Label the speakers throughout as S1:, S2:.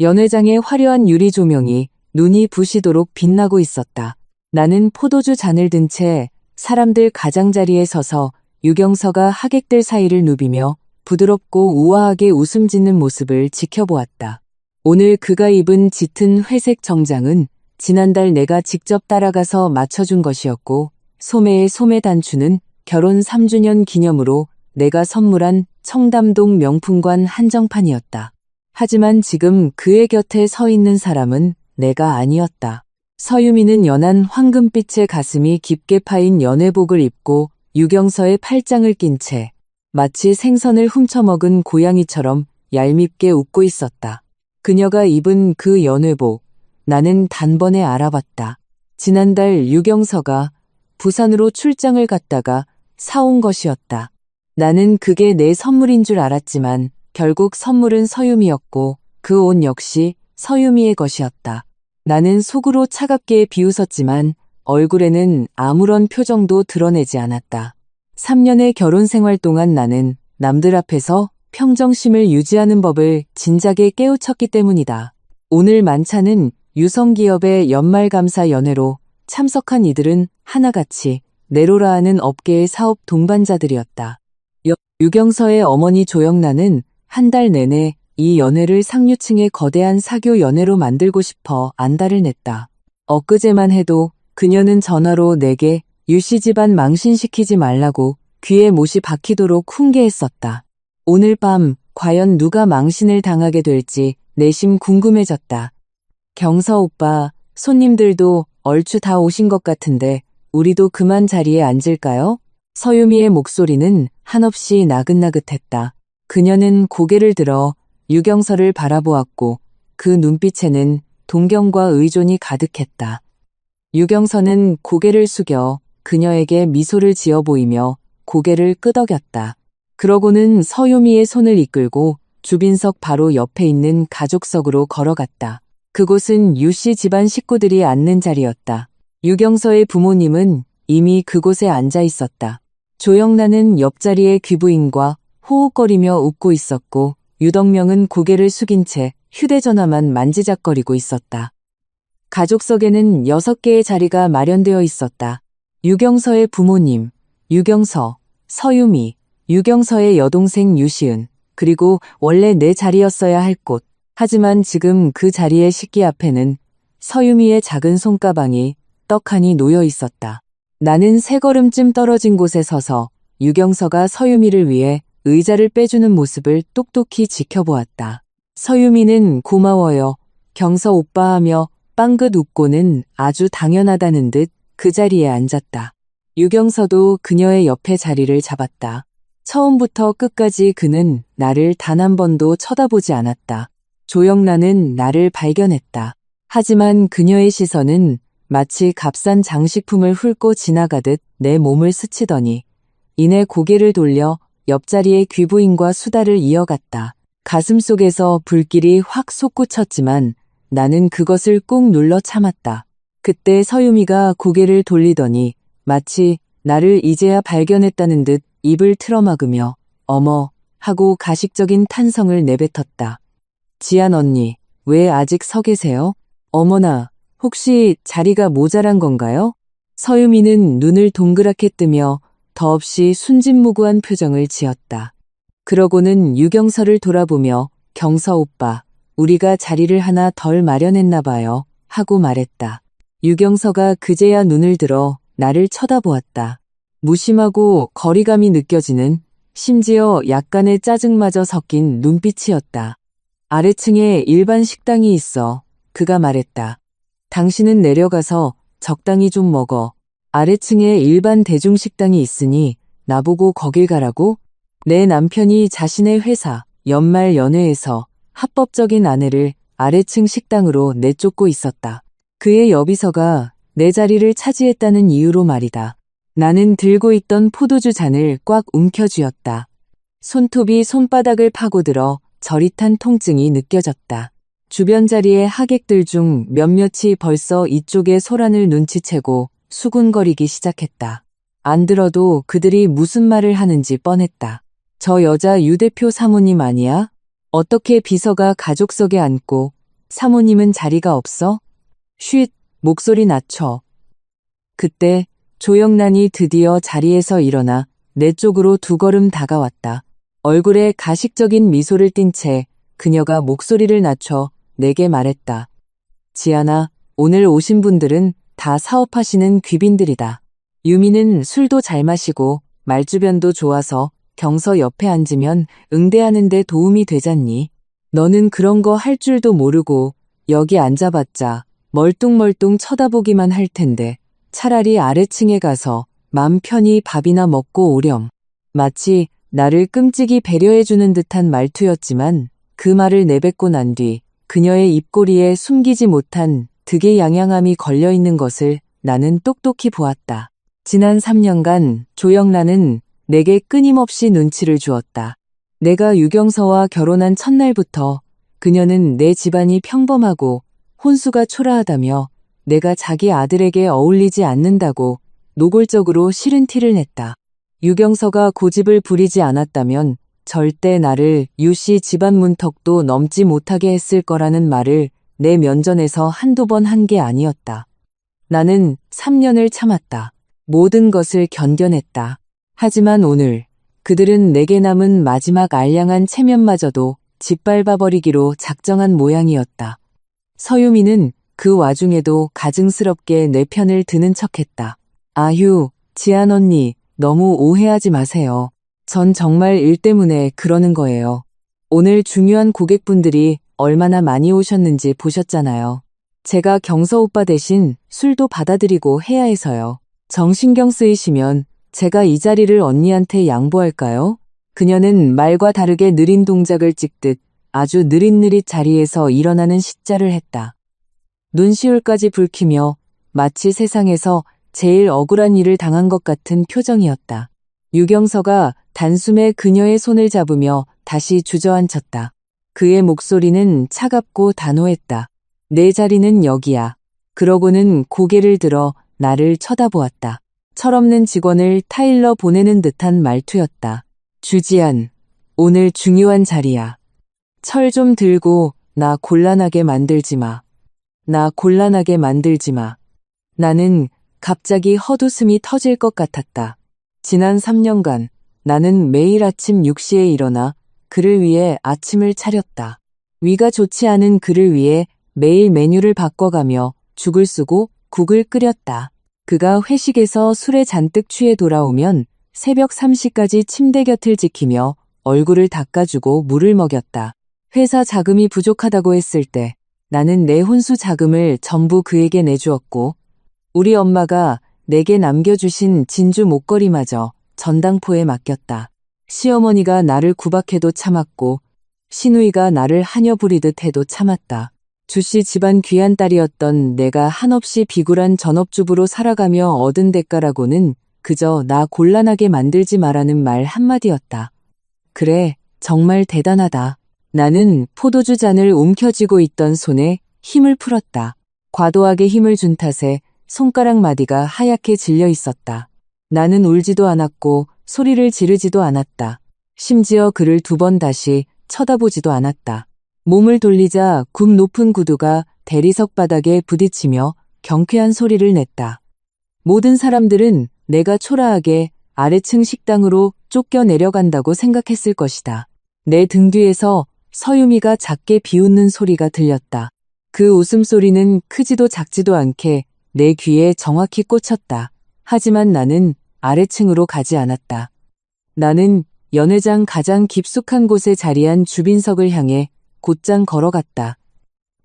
S1: 연회장의 화려한 유리 조명이 눈이 부시도록 빛나고 있었다. 나는 포도주 잔을 든 채 사람들 가장자리에 서서 유경서가 하객들 사이를 누비며 부드럽고 우아하게 웃음 짓는 모습을 지켜보았다. 오늘 그가 입은 짙은 회색 정장은 지난달 내가 직접 따라가서 맞춰준 것이었고, 소매의 소매 단추는 결혼 3주년 기념으로 내가 선물한 청담동 명품관 한정판이었다. 하지만 지금 그의 곁에 서 있는 사람은 내가 아니었다. 서유미는 연한 황금빛의 가슴이 깊게 파인 연회복을 입고 유경서의 팔짱을 낀 채 마치 생선을 훔쳐먹은 고양이처럼 얄밉게 웃고 있었다. 그녀가 입은 그 연회복, 나는 단번에 알아봤다. 지난달 유경서가 부산으로 출장을 갔다가 사온 것이었다. 나는 그게 내 선물인 줄 알았지만 결국 선물은 서유미였고 그 옷 역시 서유미의 것이었다. 나는 속으로 차갑게 비웃었지만 얼굴에는 아무런 표정도 드러내지 않았다. 3년의 결혼 생활 동안 나는 남들 앞에서 평정심을 유지하는 법을 진작에 깨우쳤기 때문이다. 오늘 만찬은 유성기업의 연말감사 연회로 참석한 이들은 하나같이 내로라 하는 업계의 사업 동반자들이었다. 유경서의 어머니 조영란은 한 달 내내 이 연회를 상류층의 거대한 사교 연회로 만들고 싶어 안달을 냈다. 엊그제만 해도 그녀는 전화로 내게 유씨 집안 망신시키지 말라고 귀에 못이 박히도록 훈계했었다. 오늘 밤 과연 누가 망신을 당하게 될지 내심 궁금해졌다. 경서 오빠, 손님들도 얼추 다 오신 것 같은데 우리도 그만 자리에 앉을까요? 서유미의 목소리는 한없이 나긋나긋했다. 그녀는 고개를 들어 유경서를 바라보았고 그 눈빛에는 동경과 의존이 가득했다. 유경서는 고개를 숙여 그녀에게 미소를 지어 보이며 고개를 끄덕였다. 그러고는 서유미의 손을 이끌고 주빈석 바로 옆에 있는 가족석으로 걸어갔다. 그곳은 유씨 집안 식구들이 앉는 자리였다. 유경서의 부모님은 이미 그곳에 앉아 있었다. 조영란은 옆자리의 귀부인과 호흡거리며 웃고 있었고 유덕명은 고개를 숙인 채 휴대전화만 만지작거리고 있었다. 가족석에는 6개의 자리가 마련되어 있었다. 유경서의 부모님, 유경서, 서유미, 유경서의 여동생 유시은, 그리고 원래 내 자리였어야 할 곳. 하지만 지금 그 자리의 식기 앞에는 서유미의 작은 손가방이 떡하니 놓여 있었다. 나는 3걸음쯤 떨어진 곳에 서서 유경서가 서유미를 위해 의자를 빼주는 모습을 똑똑히 지켜보았다. 서유미는 고마워요, 경서 오빠 하며 빵긋 웃고는 아주 당연하다는 듯 그 자리에 앉았다. 유경서도 그녀의 옆에 자리를 잡았다. 처음부터 끝까지 그는 나를 단 한 번도 쳐다보지 않았다. 조영란은 나를 발견했다. 하지만 그녀의 시선은 마치 값싼 장식품을 훑고 지나가듯 내 몸을 스치더니 이내 고개를 돌려 옆자리의 귀부인과 수다를 이어갔다. 가슴속에서 불길이 확 솟구쳤지만 나는 그것을 꾹 눌러 참았다. 그때 서유미가 고개를 돌리더니 마치 나를 이제야 발견했다는 듯 입을 틀어막으며 어머 하고 가식적인 탄성을 내뱉었다. 지안 언니, 왜 아직 서 계세요? 어머나, 혹시 자리가 모자란 건가요? 서유미는 눈을 동그랗게 뜨며 더없이 순진무구한 표정을 지었다. 그러고는 유경서를 돌아보며 경서 오빠, 우리가 자리를 하나 덜 마련했나 봐요 하고 말했다. 유경서가 그제야 눈을 들어 나를 쳐다보았다. 무심하고 거리감이 느껴지는, 심지어 약간의 짜증마저 섞인 눈빛이었다. 아래층에 일반 식당이 있어. 그가 말했다. 당신은 내려가서 적당히 좀 먹어. 아래층에 일반 대중식당이 있으니 나보고 거길 가라고? 내 남편이 자신의 회사 연말 연회에서 합법적인 아내를 아래층 식당으로 내쫓고 있었다. 그의 여비서가 내 자리를 차지했다는 이유로 말이다. 나는 들고 있던 포도주 잔을 꽉 움켜쥐었다. 손톱이 손바닥을 파고들어 저릿한 통증이 느껴졌다. 주변 자리의 하객들 중 몇몇이 벌써 이쪽의 소란을 눈치채고 수군거리기 시작했다. 안 들어도 그들이 무슨 말을 하는지 뻔했다. 저 여자 유 대표 사모님 아니야? 어떻게 비서가 가족석에 앉고 사모님은 자리가 없어? 쉿, 목소리 낮춰. 그때 조영란이 드디어 자리에서 일어나 내 쪽으로 두 걸음 다가왔다. 얼굴에 가식적인 미소를 띤 채 그녀가 목소리를 낮춰 내게 말했다. 지아나, 오늘 오신 분들은 다 사업하시는 귀빈들이다. 유미는 술도 잘 마시고 말주변도 좋아서 경서 옆에 앉으면 응대하는 데 도움이 되잖니. 너는 그런 거 할 줄도 모르고 여기 앉아봤자 멀뚱멀뚱 쳐다보기만 할 텐데 차라리 아래층에 가서 맘 편히 밥이나 먹고 오렴. 마치 나를 끔찍이 배려해주는 듯한 말투였지만 그 말을 내뱉고 난 뒤 그녀의 입꼬리에 숨기지 못한 득의 양양함이 걸려있는 것을 나는 똑똑히 보았다. 지난 3년간 조영란은 내게 끊임없이 눈치를 주었다. 내가 유경서와 결혼한 첫날부터 그녀는 내 집안이 평범하고 혼수가 초라하다며 내가 자기 아들에게 어울리지 않는다고 노골적으로 싫은 티를 냈다. 유경서가 고집을 부리지 않았다면 절대 나를 유씨 집안 문턱도 넘지 못하게 했을 거라는 말을 내 면전에서 한두 번 한 게 아니었다. 나는 3년을 참았다. 모든 것을 견뎌냈다. 하지만 오늘 그들은 내게 남은 마지막 알량한 체면마저도 짓밟아버리기로 작정한 모양이었다. 서유미는 그 와중에도 가증스럽게 내 편을 드는 척했다. 아휴, 지안 언니, 너무 오해하지 마세요. 전 정말 일 때문에 그러는 거예요. 오늘 중요한 고객분들이 얼마나 많이 오셨는지 보셨잖아요. 제가 경서 오빠 대신 술도 받아드리고 해야 해서요. 정신경 쓰이시면 제가 이 자리를 언니한테 양보할까요? 그녀는 말과 다르게 느린 동작을 찍듯 아주 느릿느릿 자리에서 일어나는 시자를 했다. 눈시울까지 붉히며 마치 세상에서 제일 억울한 일을 당한 것 같은 표정이었다. 유경서가 단숨에 그녀의 손을 잡으며 다시 주저앉혔다. 그의 목소리는 차갑고 단호했다. 내 자리는 여기야. 그러고는 고개를 들어 나를 쳐다보았다. 철없는 직원을 타일러 보내는 듯한 말투였다. 주지안, 오늘 중요한 자리야. 철 좀 들고 나 곤란하게 만들지 마. 나 곤란하게 만들지 마. 나는 갑자기 헛웃음이 터질 것 같았다. 지난 3년간 나는 매일 아침 6시에 일어나 그를 위해 아침을 차렸다. 위가 좋지 않은 그를 위해 매일 메뉴를 바꿔가며 죽을 쓰고 국을 끓였다. 그가 회식에서 술에 잔뜩 취해 돌아오면 새벽 3시까지 침대 곁을 지키며 얼굴을 닦아주고 물을 먹였다. 회사 자금이 부족하다고 했을 때 나는 내 혼수 자금을 전부 그에게 내주었고 우리 엄마가 내게 남겨주신 진주 목걸이마저 전당포에 맡겼다. 시어머니가 나를 구박해도 참았고 시누이가 나를 하녀 부리듯 해도 참았다. 주씨 집안 귀한 딸이었던 내가 한없이 비굴한 전업주부로 살아가며 얻은 대가라고는 그저 나 곤란하게 만들지 마라는 말 한마디였다. 그래, 정말 대단하다. 나는 포도주 잔을 움켜쥐고 있던 손에 힘을 풀었다. 과도하게 힘을 준 탓에 손가락 마디가 하얗게 질려 있었다. 나는 울지도 않았고 소리를 지르지도 않았다. 심지어 그를 2번 다시 쳐다보지도 않았다. 몸을 돌리자 굽 높은 구두가 대리석 바닥에 부딪히며 경쾌한 소리를 냈다. 모든 사람들은 내가 초라하게 아래층 식당으로 쫓겨 내려간다고 생각했을 것이다. 내 등 뒤에서 서유미가 작게 비웃는 소리가 들렸다. 그 웃음소리는 크지도 작지도 않게 내 귀에 정확히 꽂혔다. 하지만 나는 아래층으로 가지 않았다. 나는 연회장 가장 깊숙한 곳에 자리한 주빈석을 향해 곧장 걸어갔다.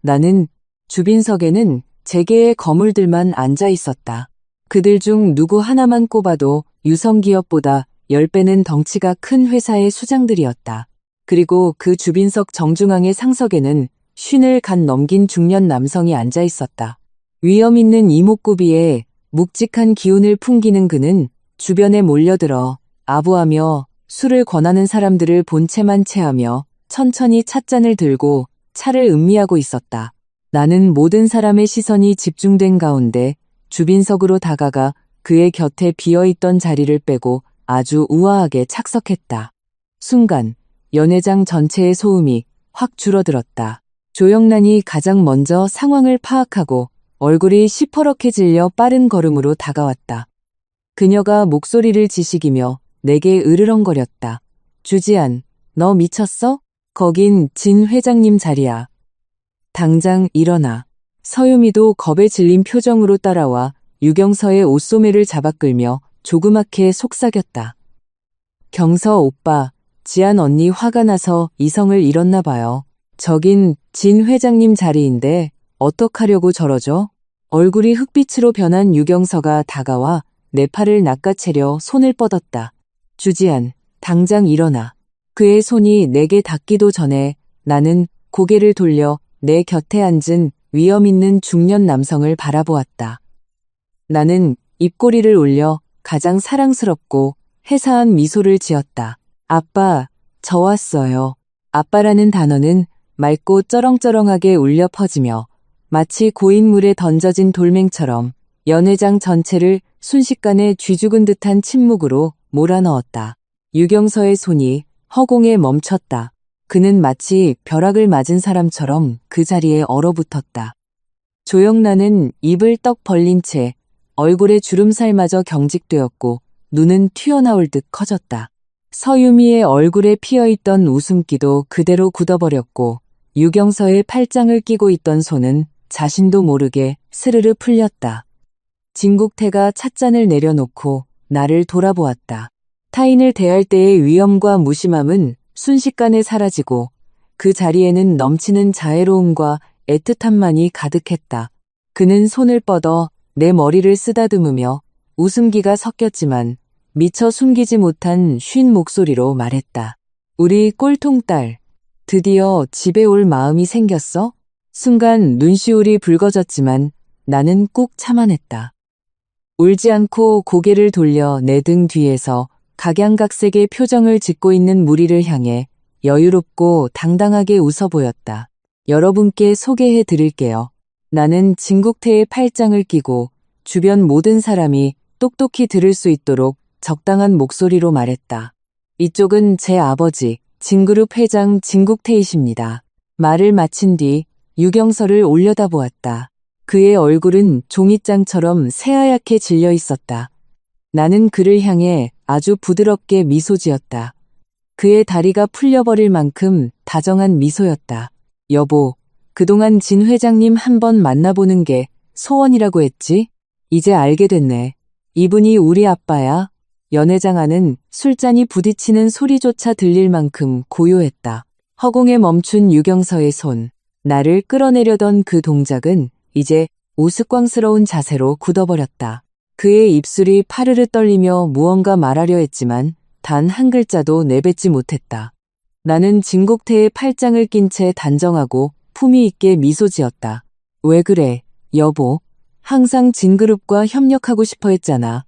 S1: 나는 주빈석에는 재계의 거물들만 앉아 있었다. 그들 중 누구 하나만 꼽아도 유성기업보다 10배는 덩치가 큰 회사의 수장들이었다. 그리고 그 주빈석 정중앙의 상석에는 50을 간 넘긴 중년 남성이 앉아 있었다. 위험 있는 이목구비에 묵직한 기운을 풍기는 그는 주변에 몰려들어 아부하며 술을 권하는 사람들을 본체만 체하며 천천히 찻잔을 들고 차를 음미하고 있었다. 나는 모든 사람의 시선이 집중된 가운데 주빈석으로 다가가 그의 곁에 비어있던 자리를 빼고 아주 우아하게 착석했다. 순간 연회장 전체의 소음이 확 줄어들었다. 조영란이 가장 먼저 상황을 파악하고 얼굴이 시퍼렇게 질려 빠른 걸음으로 다가왔다. 그녀가 목소리를 지식이며 내게 으르렁거렸다. 주지안, 너 미쳤어? 거긴 진 회장님 자리야. 당장 일어나. 서유미도 겁에 질린 표정으로 따라와 유경서의 옷소매를 잡아 끌며 조그맣게 속삭였다. 경서 오빠, 지안 언니 화가 나서 이성을 잃었나 봐요. 저긴 진 회장님 자리인데 어떡하려고 저러죠? 얼굴이 흑빛으로 변한 유경서가 다가와 내 팔을 낚아채려 손을 뻗었다. 주지안, 당장 일어나. 그의 손이 내게 닿기도 전에 나는 고개를 돌려 내 곁에 앉은 위험 있는 중년 남성을 바라보았다. 나는 입꼬리를 올려 가장 사랑스럽고 해사한 미소를 지었다. 아빠, 저 왔어요. 아빠라는 단어는 맑고 쩌렁쩌렁하게 울려 퍼지며 마치 고인물에 던져진 돌멩처럼 연회장 전체를 순식간에 쥐죽은 듯한 침묵으로 몰아넣었다. 유경서의 손이 허공에 멈췄다. 그는 마치 벼락을 맞은 사람처럼 그 자리에 얼어붙었다. 조영란은 입을 떡 벌린 채 얼굴에 주름살마저 경직되었고 눈은 튀어나올 듯 커졌다. 서유미의 얼굴에 피어있던 웃음기도 그대로 굳어버렸고 유경서의 팔짱을 끼고 있던 손은 자신도 모르게 스르르 풀렸다. 진국태가 찻잔을 내려놓고 나를 돌아보았다. 타인을 대할 때의 위엄과 무심함은 순식간에 사라지고 그 자리에는 넘치는 자애로움과 애틋함만이 가득했다. 그는 손을 뻗어 내 머리를 쓰다듬으며 웃음기가 섞였지만 미처 숨기지 못한 쉰 목소리로 말했다. 우리 꼴통딸, 드디어 집에 올 마음이 생겼어? 순간 눈시울이 붉어졌지만 나는 꾹 참아냈다. 울지 않고 고개를 돌려 내 등 뒤에서 각양각색의 표정을 짓고 있는 무리를 향해 여유롭고 당당하게 웃어 보였다. 여러분께 소개해 드릴게요. 나는 진국태의 팔짱을 끼고 주변 모든 사람이 똑똑히 들을 수 있도록 적당한 목소리로 말했다. 이쪽은 제 아버지, 진그룹 회장 진국태이십니다. 말을 마친 뒤 유경서를 올려다보았다. 그의 얼굴은 종이장처럼 새하얗게 질려 있었다. 나는 그를 향해 아주 부드럽게 미소 지었다. 그의 다리가 풀려버릴 만큼 다정한 미소였다. 여보, 그동안 진 회장님 한번 만나보는 게 소원이라고 했지? 이제 알게 됐네. 이분이 우리 아빠야. 연회장 안은 술잔이 부딪히는 소리조차 들릴 만큼 고요했다. 허공에 멈춘 유경서의 손, 나를 끌어내려던 그 동작은 이제 우스꽝스러운 자세로 굳어버렸다. 그의 입술이 파르르 떨리며 무언가 말하려 했지만 단 한 글자도 내뱉지 못했다. 나는 진국태의 팔짱을 낀 채 단정하고 품위 있게 미소 지었다. 왜 그래, 여보? 항상 진그룹과 협력하고 싶어 했잖아.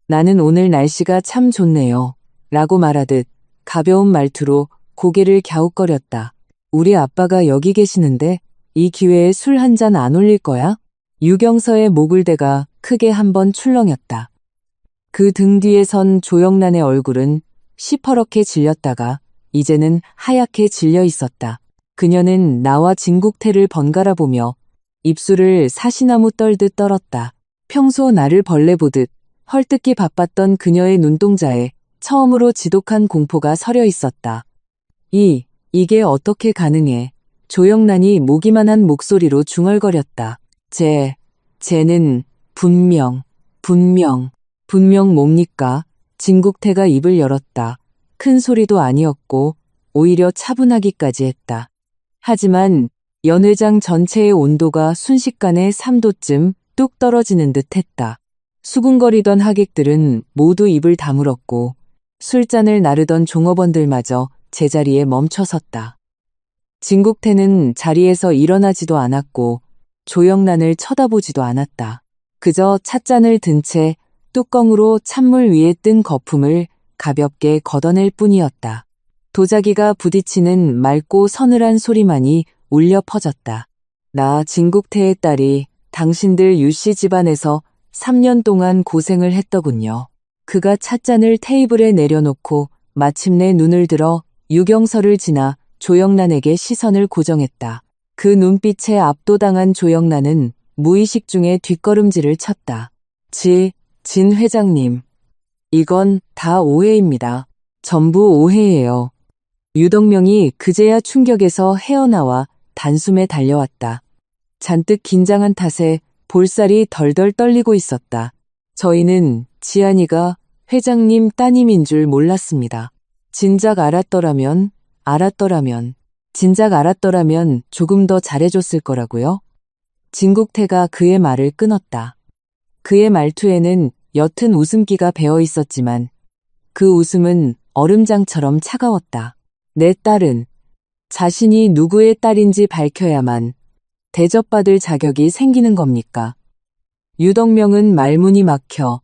S1: 나는 오늘 날씨가 참 좋네요. 라고 말하듯 가벼운 말투로 고개를 갸웃거렸다. 우리 아빠가 여기 계시는데 이 기회에 술 한 잔 안 올릴 거야? 유경서의 목을 대가 크게 한번 출렁였다. 그 등 뒤에 선 조영란의 얼굴은 시퍼렇게 질렸다가 이제는 하얗게 질려 있었다. 그녀는 나와 진국태를 번갈아 보며 입술을 사시나무 떨듯 떨었다. 평소 나를 벌레 보듯 헐뜯기 바빴던 그녀의 눈동자에 처음으로 지독한 공포가 서려 있었다. 이게 어떻게 가능해? 조영란이 모기만한 목소리로 중얼거렸다. 쟤는 분명 뭡니까? 진국태가 입을 열었다. 큰 소리도 아니었고 오히려 차분하기까지 했다. 하지만 연회장 전체의 온도가 순식간에 3도쯤 뚝 떨어지는 듯 했다. 수군거리던 하객들은 모두 입을 다물었고 술잔을 나르던 종업원들마저 제자리에 멈춰섰다. 진국태는 자리에서 일어나지도 않았고 조영란을 쳐다보지도 않았다. 그저 찻잔을 든 채 뚜껑으로 찬물 위에 뜬 거품을 가볍게 걷어낼 뿐이었다. 도자기가 부딪히는 맑고 서늘한 소리만이 울려 퍼졌다. 나 진국태의 딸이 당신들 유씨 집안에서 3년 동안 고생을 했더군요. 그가 찻잔을 테이블에 내려놓고 마침내 눈을 들어 유경서를 지나 조영란에게 시선을 고정했다. 그 눈빛에 압도당한 조영란은 무의식 중에 뒷걸음질을 쳤다. 진 회장님. 이건 다 오해입니다. 전부 오해예요. 유덕명이 그제야 충격에서 헤어나와 단숨에 달려왔다. 잔뜩 긴장한 탓에 볼살이 덜덜 떨리고 있었다. 저희는 지안이가 회장님 따님인 줄 몰랐습니다. 진작 알았더라면 조금 더 잘해줬을 거라고요? 진국태가 그의 말을 끊었다. 그의 말투에는 옅은 웃음기가 배어 있었지만 그 웃음은 얼음장처럼 차가웠다. 내 딸은 자신이 누구의 딸인지 밝혀야만 대접받을 자격이 생기는 겁니까? 유덕명은 말문이 막혀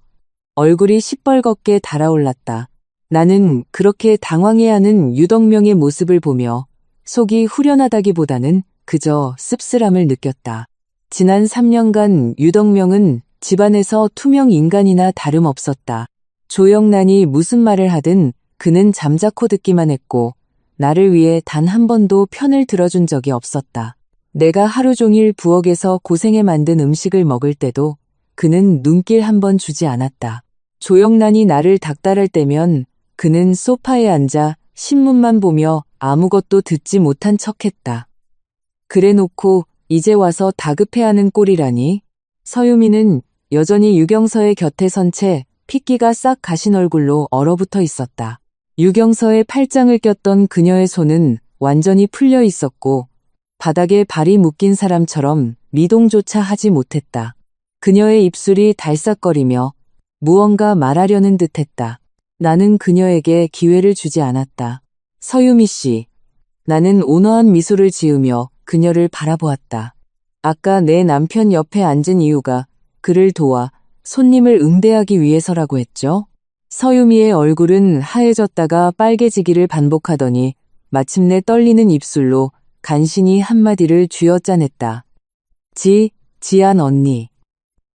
S1: 얼굴이 시뻘겋게 달아올랐다. 나는 그렇게 당황해하는 유덕명의 모습을 보며 속이 후련하다기보다는 그저 씁쓸함을 느꼈다. 지난 3년간 유덕명은 집안에서 투명 인간이나 다름없었다. 조영란이 무슨 말을 하든 그는 잠자코 듣기만 했고 나를 위해 단 한 번도 편을 들어준 적이 없었다. 내가 하루 종일 부엌에서 고생해 만든 음식을 먹을 때도 그는 눈길 한 번 주지 않았다. 조영란이 나를 닥달할 때면 그는 소파에 앉아 신문만 보며 아무것도 듣지 못한 척했다. 그래놓고 이제 와서 다급해하는 꼴이라니. 서유미는 여전히 유경서의 곁에 선 채 핏기가 싹 가신 얼굴로 얼어붙어 있었다. 유경서의 팔짱을 꼈던 그녀의 손은 완전히 풀려 있었고 바닥에 발이 묶인 사람처럼 미동조차 하지 못했다. 그녀의 입술이 달싹거리며 무언가 말하려는 듯했다. 나는 그녀에게 기회를 주지 않았다. 서유미 씨. 나는 온화한 미소를 지으며 그녀를 바라보았다. 아까 내 남편 옆에 앉은 이유가 그를 도와 손님을 응대하기 위해서라고 했죠? 서유미의 얼굴은 하얘졌다가 빨개지기를 반복하더니 마침내 떨리는 입술로 간신히 한마디를 쥐어짜냈다. 지안 언니.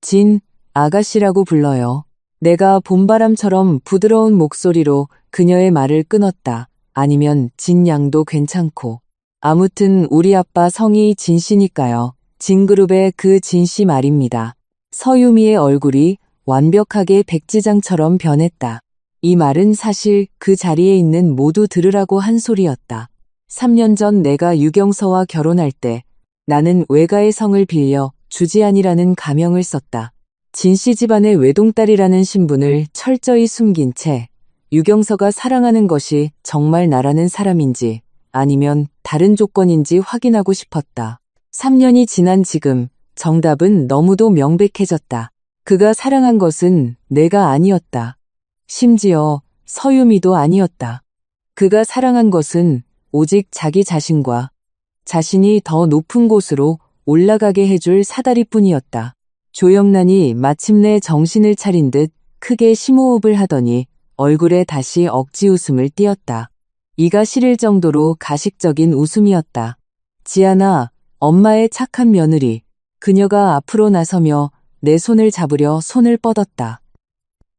S1: 진 아가씨라고 불러요. 내가 봄바람처럼 부드러운 목소리로 그녀의 말을 끊었다. 아니면 진 양도 괜찮고. 아무튼 우리 아빠 성이 진 씨니까요. 진그룹의 그 진 씨 말입니다. 서유미의 얼굴이 완벽하게 백지장처럼 변했다. 이 말은 사실 그 자리에 있는 모두 들으라고 한 소리였다. 3년 전 내가 유경서와 결혼할 때 나는 외가의 성을 빌려 주지안이라는 가명을 썼다. 진씨 집안의 외동딸이라는 신분을 철저히 숨긴 채 유경서가 사랑하는 것이 정말 나라는 사람인지 아니면 다른 조건인지 확인하고 싶었다. 3년이 지난 지금 정답은 너무도 명백해졌다. 그가 사랑한 것은 내가 아니었다. 심지어 서유미도 아니었다. 그가 사랑한 것은 오직 자기 자신과 자신이 더 높은 곳으로 올라가게 해줄 사다리뿐이었다. 조영란이 마침내 정신을 차린 듯 크게 심호흡을 하더니 얼굴에 다시 억지 웃음을 띄었다. 이가 시릴 정도로 가식적인 웃음이었다. 지안아, 엄마의 착한 며느리. 그녀가 앞으로 나서며 내 손을 잡으려 손을 뻗었다.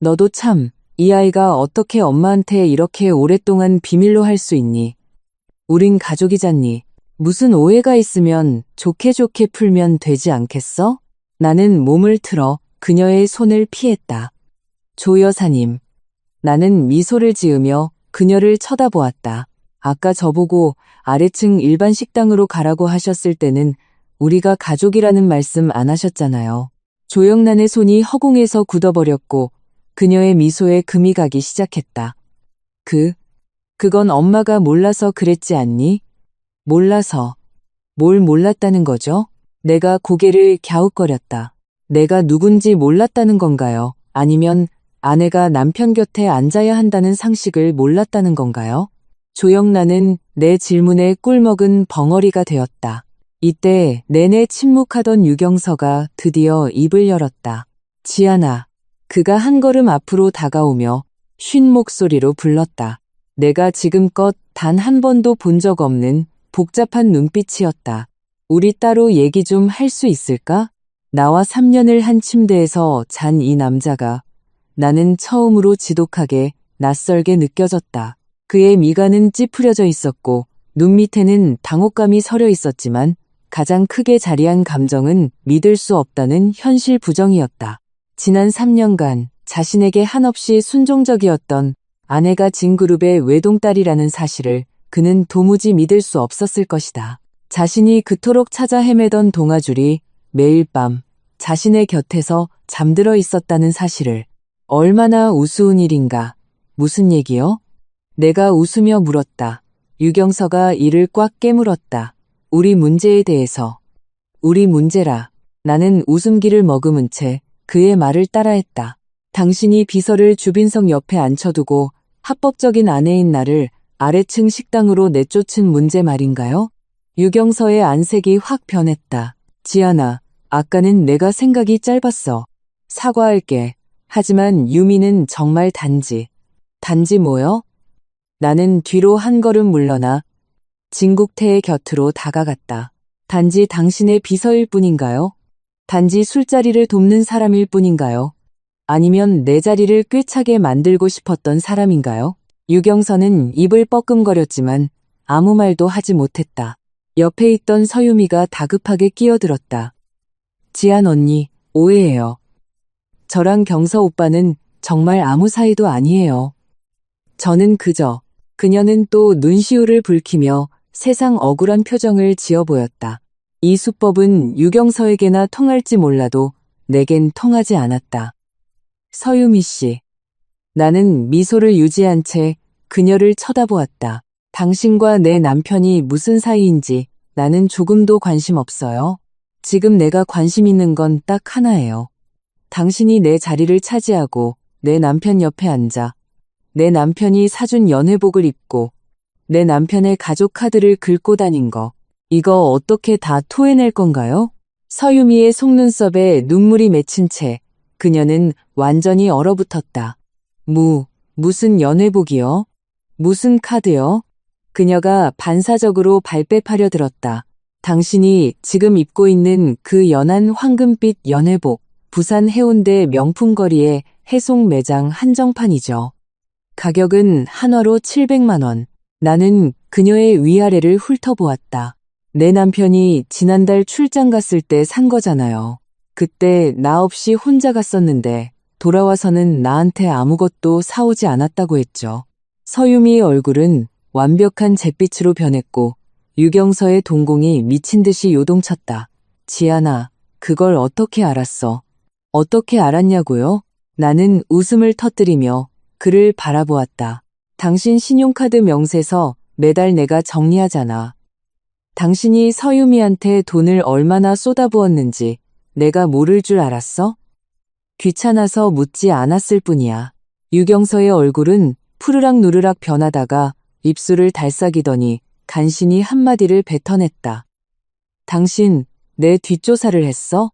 S1: 너도 참, 이 아이가 어떻게 엄마한테 이렇게 오랫동안 비밀로 할 수 있니? 우린 가족이잖니. 무슨 오해가 있으면 좋게 풀면 되지 않겠어? 나는 몸을 틀어 그녀의 손을 피했다. 조 여사님. 나는 미소를 지으며 그녀를 쳐다보았다. 아까 저보고 아래층 일반 식당으로 가라고 하셨을 때는 우리가 가족이라는 말씀 안 하셨잖아요. 조영란의 손이 허공에서 굳어버렸고 그녀의 미소에 금이 가기 시작했다. 그건 엄마가 몰라서 그랬지 않니? 몰라서. 뭘 몰랐다는 거죠? 내가 고개를 갸웃거렸다. 내가 누군지 몰랐다는 건가요? 아니면 아내가 남편 곁에 앉아야 한다는 상식을 몰랐다는 건가요? 조영란은 내 질문에 꿀먹은 벙어리가 되었다. 이때 내내 침묵하던 유경서가 드디어 입을 열었다. 지안아. 그가 한 걸음 앞으로 다가오며 쉰 목소리로 불렀다. 내가 지금껏 단 한 번도 본 적 없는 복잡한 눈빛이었다. 우리 따로 얘기 좀 할 수 있을까? 나와 3년을 한 침대에서 잔 이 남자가 나는 처음으로 지독하게 낯설게 느껴졌다. 그의 미간은 찌푸려져 있었고 눈 밑에는 당혹감이 서려 있었지만 가장 크게 자리한 감정은 믿을 수 없다는 현실 부정이었다. 지난 3년간 자신에게 한없이 순종적이었던 아내가 진그룹의 외동딸이라는 사실을 그는 도무지 믿을 수 없었을 것이다. 자신이 그토록 찾아 헤매던 동아줄이 매일 밤 자신의 곁에서 잠들어 있었다는 사실을. 얼마나 우스운 일인가. 무슨 얘기요? 내가 웃으며 물었다. 유경서가 이를 꽉 깨물었다. 우리 문제에 대해서. 우리 문제라. 나는 웃음기를 머금은 채 그의 말을 따라했다. 당신이 비서를 주빈석 옆에 앉혀두고 합법적인 아내인 나를 아래층 식당으로 내쫓은 문제 말인가요? 유경서의 안색이 확 변했다. 지아나, 아까는 내가 생각이 짧았어. 사과할게. 하지만 유미는 정말 단지 뭐요? 나는 뒤로 한 걸음 물러나 진국태의 곁으로 다가갔다. 단지 당신의 비서일 뿐인가요? 단지 술자리를 돕는 사람일 뿐인가요? 아니면 내 자리를 꿰차게 만들고 싶었던 사람인가요? 유경서는 입을 뻐끔거렸지만 아무 말도 하지 못했다. 옆에 있던 서유미가 다급하게 끼어들었다. 지안 언니, 오해해요. 저랑 경서 오빠는 정말 아무 사이도 아니에요. 저는 그저. 그녀는 또 눈시울을 붉히며 세상 억울한 표정을 지어 보였다. 이 수법은 유경서에게나 통할지 몰라도 내겐 통하지 않았다. 서유미 씨. 나는 미소를 유지한 채 그녀를 쳐다보았다. 당신과 내 남편이 무슨 사이인지 나는 조금도 관심 없어요. 지금 내가 관심 있는 건 딱 하나예요. 당신이 내 자리를 차지하고 내 남편 옆에 앉아 내 남편이 사준 연회복을 입고 내 남편의 가족 카드를 긁고 다닌 거. 이거 어떻게 다 토해낼 건가요? 서유미의 속눈썹에 눈물이 맺힌 채 그녀는 완전히 얼어붙었다. 무슨 연회복이요? 무슨 카드요? 그녀가 반사적으로 발뺌하려 들었다. 당신이 지금 입고 있는 그 연한 황금빛 연회복, 부산 해운대 명품거리의 해송 매장 한정판이죠. 가격은 한화로 700만 원. 나는 그녀의 위아래를 훑어보았다. 내 남편이 지난달 출장 갔을 때 산 거잖아요. 그때 나 없이 혼자 갔었는데 돌아와서는 나한테 아무것도 사오지 않았다고 했죠. 서유미의 얼굴은 완벽한 잿빛으로 변했고 유경서의 동공이 미친 듯이 요동쳤다. 지아나, 그걸 어떻게 알았어? 어떻게 알았냐고요? 나는 웃음을 터뜨리며 그를 바라보았다. 당신 신용카드 명세서 매달 내가 정리하잖아. 당신이 서유미한테 돈을 얼마나 쏟아부었는지 내가 모를 줄 알았어? 귀찮아서 묻지 않았을 뿐이야. 유경서의 얼굴은 푸르락 누르락 변하다가 입술을 달싹이더니 간신히 한마디를 뱉어냈다. 당신 내 뒷조사를 했어?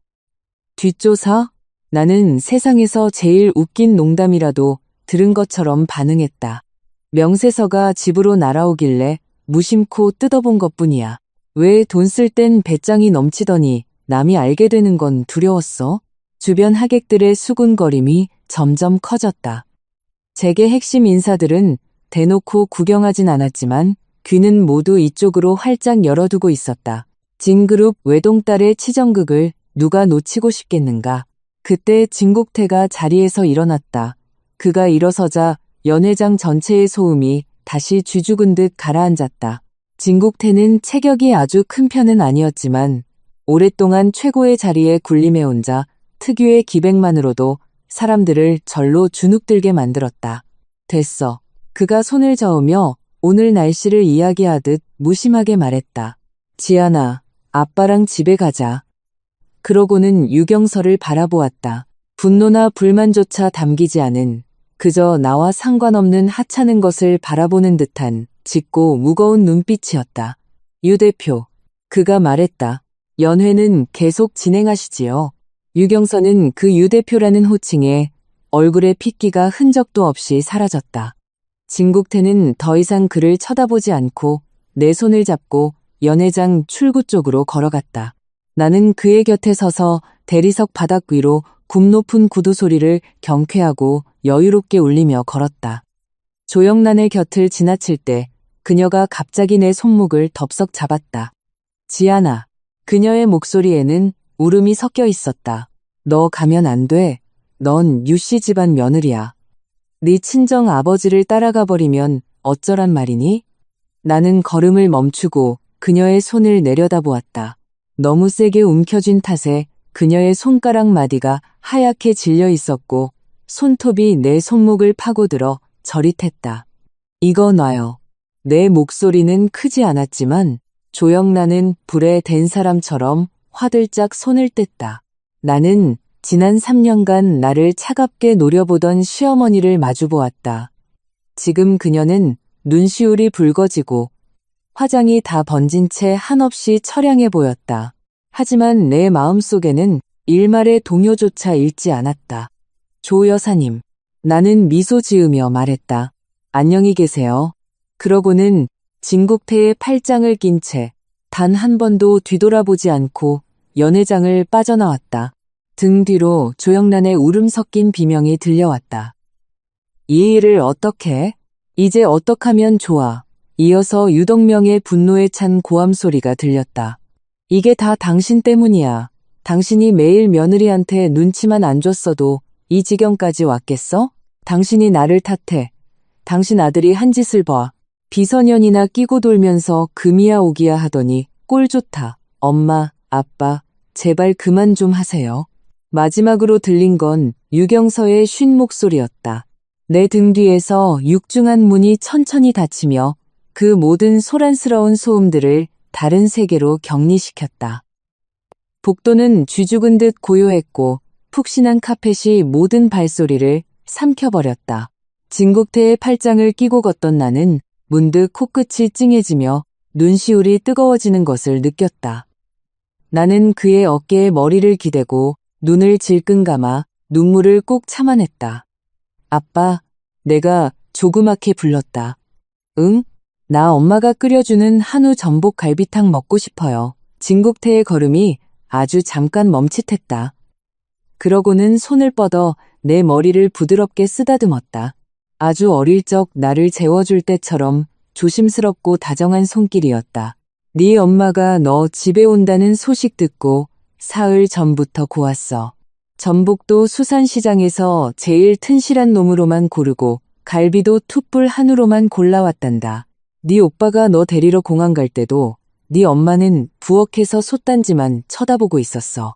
S1: 뒷조사? 나는 세상에서 제일 웃긴 농담이라도 들은 것처럼 반응했다. 명세서가 집으로 날아오길래 무심코 뜯어본 것뿐이야. 왜 돈 쓸 땐 배짱이 넘치더니 남이 알게 되는 건 두려웠어? 주변 하객들의 수군거림이 점점 커졌다. 재계 핵심 인사들은 대놓고 구경하진 않았지만 귀는 모두 이쪽으로 활짝 열어두고 있었다. 진그룹 외동딸의 치정극을 누가 놓치고 싶겠는가. 그때 진국태가 자리에서 일어났다. 그가 일어서자 연회장 전체의 소음이 다시 쥐죽은 듯 가라앉았다. 진국태는 체격이 아주 큰 편은 아니었지만 오랫동안 최고의 자리에 군림해온 자 특유의 기백만으로도 사람들을 절로 주눅들게 만들었다. 됐어. 그가 손을 저으며 오늘 날씨를 이야기하듯 무심하게 말했다. 지아나, 아빠랑 집에 가자. 그러고는 유경서를 바라보았다. 분노나 불만조차 담기지 않은 그저 나와 상관없는 하찮은 것을 바라보는 듯한 짙고 무거운 눈빛이었다. 유 대표, 그가 말했다. 연회는 계속 진행하시지요. 유경서는 그 유 대표라는 호칭에 얼굴의 핏기가 흔적도 없이 사라졌다. 진국태는 더 이상 그를 쳐다보지 않고 내 손을 잡고 연회장 출구 쪽으로 걸어갔다. 나는 그의 곁에 서서 대리석 바닥 위로 굽 높은 구두 소리를 경쾌하고 여유롭게 울리며 걸었다. 조영란의 곁을 지나칠 때 그녀가 갑자기 내 손목을 덥석 잡았다. 지아나, 그녀의 목소리에는 울음이 섞여 있었다. 너 가면 안 돼. 넌 유씨 집안 며느리야. 네 친정 아버지를 따라가 버리면 어쩌란 말이니? 나는 걸음을 멈추고 그녀의 손을 내려다보았다. 너무 세게 움켜쥔 탓에 그녀의 손가락 마디가 하얗게 질려 있었고 손톱이 내 손목을 파고들어 저릿했다. 이거 놔요. 내 목소리는 크지 않았지만 조영란은 불에 댄 사람처럼 화들짝 손을 뗐다. 나는 지난 3년간 나를 차갑게 노려보던 시어머니를 마주보았다. 지금 그녀는 눈시울이 붉어지고 화장이 다 번진 채 한없이 처량해 보였다. 하지만 내 마음속에는 일말의 동요조차 잃지 않았다. 조 여사님. 나는 미소 지으며 말했다. 안녕히 계세요. 그러고는 진국태의 팔짱을 낀 채 단 한 번도 뒤돌아보지 않고 연회장을 빠져나왔다. 등 뒤로 조영란의 울음 섞인 비명이 들려왔다. 이 일을 어떻게 해? 이제 어떡하면 좋아. 이어서 유덕명의 분노에 찬 고함 소리가 들렸다. 이게 다 당신 때문이야. 당신이 매일 며느리한테 눈치만 안 줬어도 이 지경까지 왔겠어? 당신이 나를 탓해. 당신 아들이 한 짓을 봐. 비서년이나 끼고 돌면서 금이야 오기야 하더니 꼴 좋다. 엄마, 아빠, 제발 그만 좀 하세요. 마지막으로 들린 건 유경서의 쉰 목소리였다. 내 등 뒤에서 육중한 문이 천천히 닫히며 그 모든 소란스러운 소음들을 다른 세계로 격리시켰다. 복도는 쥐죽은 듯 고요했고 푹신한 카펫이 모든 발소리를 삼켜버렸다. 진국태의 팔짱을 끼고 걷던 나는 문득 코끝이 찡해지며 눈시울이 뜨거워지는 것을 느꼈다. 나는 그의 어깨에 머리를 기대고 눈을 질끈 감아 눈물을 꼭 참아냈다. 아빠, 내가 조그맣게 불렀다. 응? 나 엄마가 끓여주는 한우 전복 갈비탕 먹고 싶어요. 진국태의 걸음이 아주 잠깐 멈칫했다. 그러고는 손을 뻗어 내 머리를 부드럽게 쓰다듬었다. 아주 어릴 적 나를 재워줄 때처럼 조심스럽고 다정한 손길이었다. 네 엄마가 너 집에 온다는 소식 듣고 사흘 전부터 고왔어. 전복도 수산시장에서 제일 튼실한 놈으로만 고르고 갈비도 툭불 한우로만 골라왔단다. 네 오빠가 너 데리러 공항 갈 때도 네 엄마는 부엌에서 솥단지만 쳐다보고 있었어.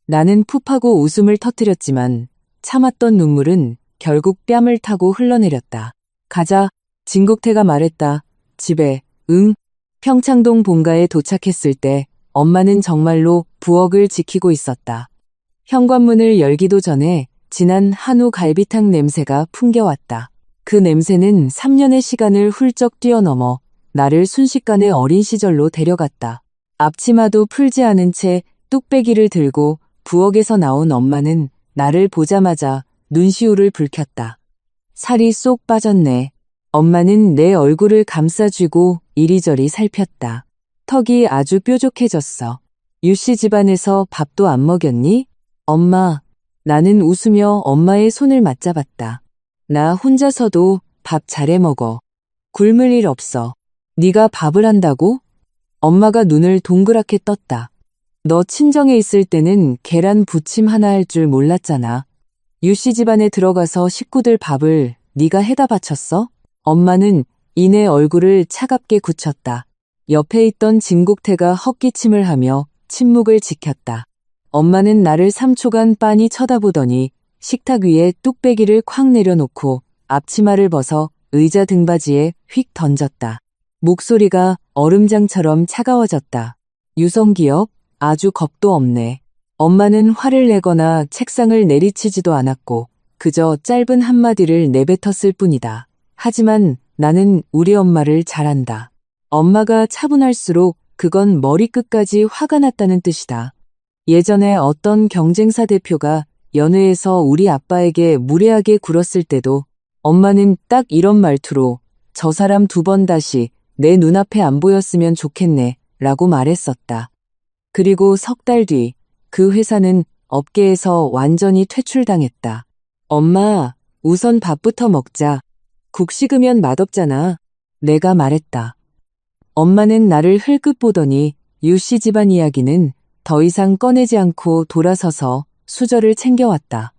S1: 나는 푹하고 웃음을 터뜨렸지만 참았던 눈물은 결국 뺨을 타고 흘러내렸다. 가자. 진국태가 말했다. 집에. 응. 평창동 본가에 도착했을 때 엄마는 정말로 부엌을 지키고 있었다. 현관문을 열기도 전에 진한 한우 갈비탕 냄새가 풍겨왔다. 그 냄새는 3년의 시간을 훌쩍 뛰어넘어 나를 순식간에 어린 시절로 데려갔다. 앞치마도 풀지 않은 채 뚝배기를 들고 부엌에서 나온 엄마는 나를 보자마자 눈시울을 붉혔다. 살이 쏙 빠졌네. 엄마는 내 얼굴을 감싸쥐고 이리저리 살폈다. 턱이 아주 뾰족해졌어. 유씨 집안에서 밥도 안 먹였니? 엄마. 나는 웃으며 엄마의 손을 맞잡았다. 나 혼자서도 밥 잘해 먹어. 굶을 일 없어. 네가 밥을 한다고? 엄마가 눈을 동그랗게 떴다. 너 친정에 있을 때는 계란 부침 하나 할 줄 몰랐잖아. 유씨 집안에 들어가서 식구들 밥을 네가 해다 바쳤어? 엄마는 이내 얼굴을 차갑게 굳혔다. 옆에 있던 진국태가 헛기침을 하며 침묵을 지켰다. 엄마는 나를 3초간 빤히 쳐다보더니 식탁 위에 뚝배기를 콱 내려놓고 앞치마를 벗어 의자 등받이에 휙 던졌다. 목소리가 얼음장처럼 차가워졌다. 유성기업, 아주 겁도 없네. 엄마는 화를 내거나 책상을 내리치지도 않았고 그저 짧은 한마디를 내뱉었을 뿐이다. 하지만 나는 우리 엄마를 잘 안다. 엄마가 차분할수록 그건 머리끝까지 화가 났다는 뜻이다. 예전에 어떤 경쟁사 대표가 연회에서 우리 아빠에게 무례하게 굴었을 때도 엄마는 딱 이런 말투로 저 사람 2번 다시 내 눈앞에 안 보였으면 좋겠네 라고 말했었다. 그리고 석 달 뒤 그 회사는 업계에서 완전히 퇴출당했다. 엄마, 우선 밥부터 먹자. 국 식으면 맛없잖아. 내가 말했다. 엄마는 나를 흘끗 보더니 유씨 집안 이야기는 더 이상 꺼내지 않고 돌아서서 수저를 챙겨왔다.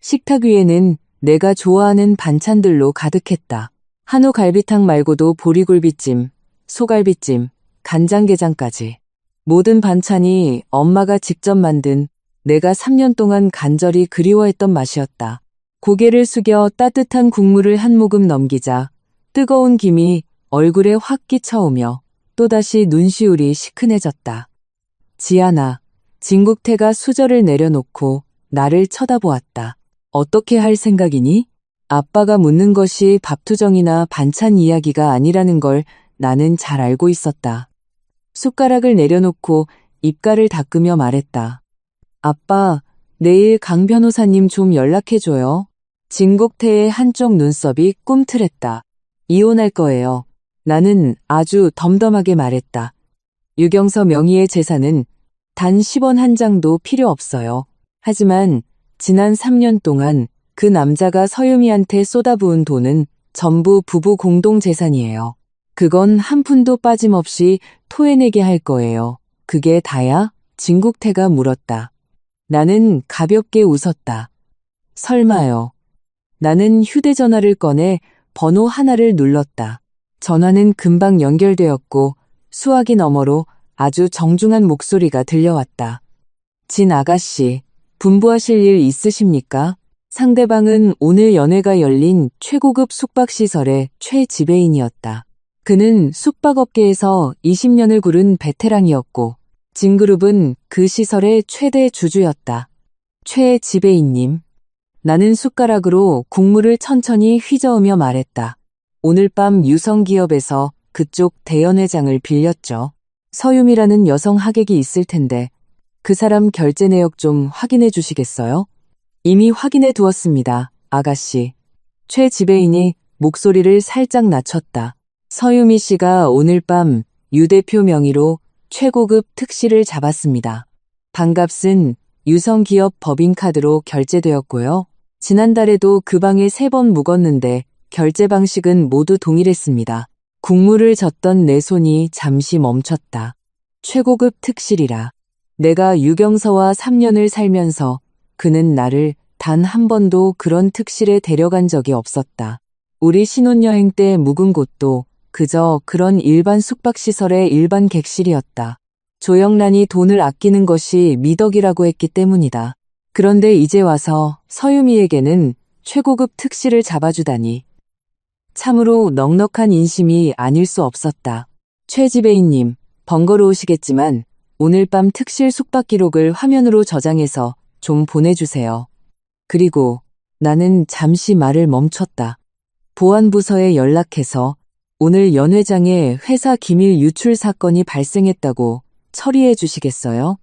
S1: 식탁 위에는 내가 좋아하는 반찬들로 가득했다. 한우 갈비탕 말고도 보리굴비찜, 소갈비찜, 간장게장까지. 모든 반찬이 엄마가 직접 만든 내가 3년 동안 간절히 그리워했던 맛이었다. 고개를 숙여 따뜻한 국물을 한 모금 넘기자 뜨거운 김이 얼굴에 확 끼쳐오며 또다시 눈시울이 시큰해졌다. 지아나, 진국태가 수저를 내려놓고 나를 쳐다보았다. 어떻게 할 생각이니? 아빠가 묻는 것이 밥투정이나 반찬 이야기가 아니라는 걸 나는 잘 알고 있었다. 숟가락을 내려놓고 입가를 닦으며 말했다. 아빠, 내일 강 변호사님 좀 연락해줘요. 진국태의 한쪽 눈썹이 꿈틀했다. 이혼할 거예요. 나는 아주 덤덤하게 말했다. 유경서 명의의 재산은 단 10원 한 장도 필요 없어요. 하지만 지난 3년 동안 그 남자가 서유미한테 쏟아부은 돈은 전부 부부 공동 재산이에요. 그건 한 푼도 빠짐없이 토해내게 할 거예요. 그게 다야? 진국태가 물었다. 나는 가볍게 웃었다. 설마요. 나는 휴대전화를 꺼내 번호 하나를 눌렀다. 전화는 금방 연결되었고 수화기 너머로 아주 정중한 목소리가 들려왔다. 진 아가씨, 분부하실 일 있으십니까? 상대방은 오늘 연회가 열린 최고급 숙박시설의 최지배인이었다. 그는 숙박업계에서 20년을 구른 베테랑이었고 진그룹은 그 시설의 최대 주주였다. 최지배인님. 나는 숟가락으로 국물을 천천히 휘저으며 말했다. 오늘 밤 유성기업에서 그쪽 대연회장을 빌렸죠. 서유미라는 여성 하객이 있을 텐데 그 사람 결제 내역 좀 확인해 주시겠어요? 이미 확인해 두었습니다, 아가씨. 최 지배인이 목소리를 살짝 낮췄다. 서유미 씨가 오늘 밤 유 대표 명의로 최고급 특시를 잡았습니다. 반값은 유성기업 법인카드로 결제되었고요. 지난달에도 그 방에 3번 묵었는데 결제 방식은 모두 동일했습니다. 국물을 젓던 내 손이 잠시 멈췄다. 최고급 특실이라. 내가 유경서와 3년을 살면서 그는 나를 단 한 번도 그런 특실에 데려간 적이 없었다. 우리 신혼여행 때 묵은 곳도 그저 그런 일반 숙박시설의 일반 객실이었다. 조영란이 돈을 아끼는 것이 미덕이라고 했기 때문이다. 그런데 이제 와서 서유미에게는 최고급 특실을 잡아주다니. 참으로 넉넉한 인심이 아닐 수 없었다. 최 지배인님, 번거로우시겠지만 오늘 밤 특실 숙박 기록을 화면으로 저장해서 좀 보내주세요. 그리고 나는 잠시 말을 멈췄다. 보안부서에 연락해서 오늘 연 회장의 회사 기밀 유출 사건이 발생했다고 처리해 주시겠어요?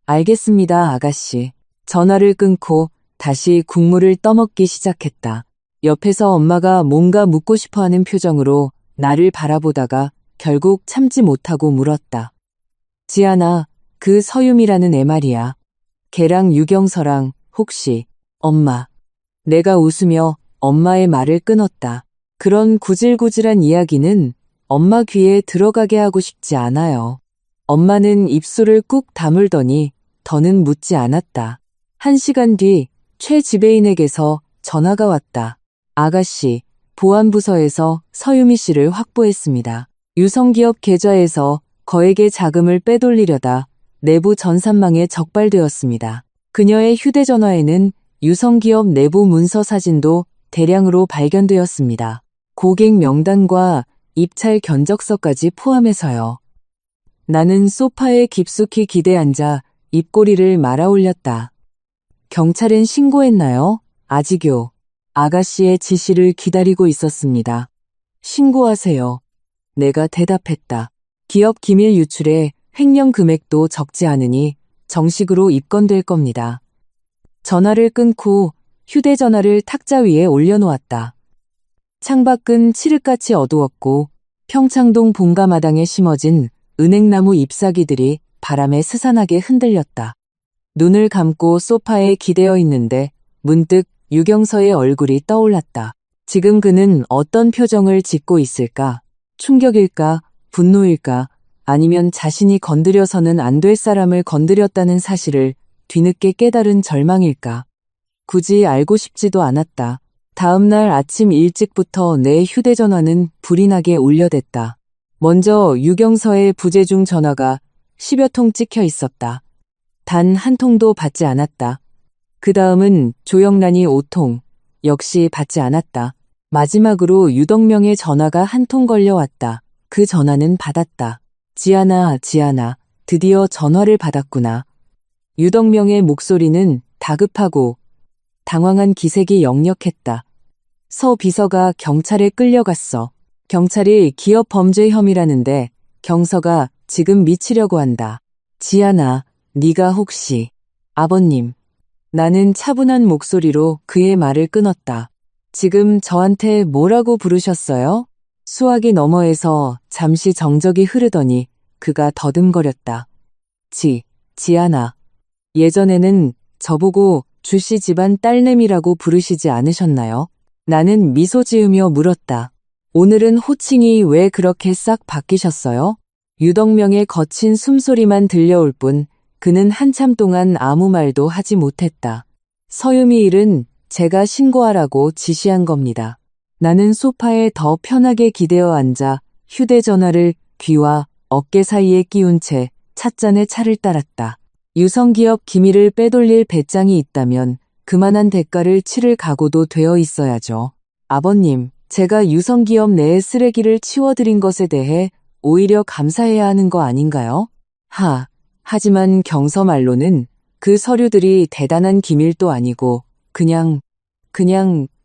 S1: 알겠습니다, 아가씨. 전화를 끊고 다시 국물을 떠먹기 시작했다. 옆에서 엄마가 뭔가 묻고 싶어하는 표정으로 나를 바라보다가 결국 참지 못하고 물었다. 지아나, 그 서유미라는 애 말이야. 걔랑 유경서랑 혹시 엄마. 내가 웃으며 엄마의 말을 끊었다. 그런 구질구질한 이야기는 엄마 귀에 들어가게 하고 싶지 않아요. 엄마는 입술을 꾹 다물더니 더는 묻지 않았다. 1시간 뒤 최 지배인에게서 전화가 왔다. 아가씨, 보안부서에서 서유미 씨를 확보했습니다. 유성기업 계좌에서 거액의 자금을 빼돌리려다 내부 전산망에 적발되었습니다. 그녀의 휴대전화에는 유성기업 내부 문서 사진도 대량으로 발견되었습니다. 고객 명단과 입찰 견적서까지 포함해서요. 나는 소파에 깊숙이 기대앉아 입꼬리를 말아올렸다. 경찰엔 신고했나요? 아직요. 아가씨의 지시를 기다리고 있었습니다. 신고하세요. 내가 대답했다. 기업 기밀 유출에 횡령 금액도 적지 않으니 정식으로 입건될 겁니다. 전화를 끊고 휴대전화를 탁자 위에 올려놓았다. 창밖은 칠흑같이 어두웠고 평창동 본가마당에 심어진 은행나무 잎사귀들이 바람에 스산하게 흔들렸다. 눈을 감고 소파에 기대어 있는데 문득 유경서의 얼굴이 떠올랐다. 지금 그는 어떤 표정을 짓고 있을까? 충격일까? 분노일까? 아니면 자신이 건드려서는 안 될 사람을 건드렸다는 사실을 뒤늦게 깨달은 절망일까? 굳이 알고 싶지도 않았다. 다음 날 아침 일찍부터 내 휴대전화는 불이 나게 울려댔다. 먼저 유경서의 부재중 전화가 10여 통 찍혀 있었다. 단 한 통도 받지 않았다. 그 다음은 조영란이 5통, 역시 받지 않았다. 마지막으로 유덕명의 전화가 한 통 걸려왔다. 그 전화는 받았다. 지아나, 드디어 전화를 받았구나. 유덕명의 목소리는 다급하고 당황한 기색이 역력했다. 서 비서가 경찰에 끌려갔어. 경찰이 기업 범죄 혐의라는데 경서가 지금 미치려고 한다. 지아나, 네가 혹시... 아버님. 나는 차분한 목소리로 그의 말을 끊었다. 지금 저한테 뭐라고 부르셨어요? 수화기 너머에서 잠시 정적이 흐르더니 그가 더듬거렸다. 지아나. 예전에는 저보고 주씨 집안 딸내미라고 부르시지 않으셨나요? 나는 미소 지으며 물었다. 오늘은 호칭이 왜 그렇게 싹 바뀌셨어요? 유덕명의 거친 숨소리만 들려올 뿐 그는 한참 동안 아무 말도 하지 못했다. 서유미 일은 제가 신고하라고 지시한 겁니다. 나는 소파에 더 편하게 기대어 앉아 휴대전화를 귀와 어깨 사이에 끼운 채 찻잔에 차를 따랐다. 유성기업 기밀을 빼돌릴 배짱이 있다면 그만한 대가를 치를 각오도 되어 있어야죠. 아버님, 제가 유성기업 내의 쓰레기를 치워드린 것에 대해 오히려 감사해야 하는 거 아닌가요? 하지만 경서 말로는 그 서류들이 대단한 기밀도 아니고 그냥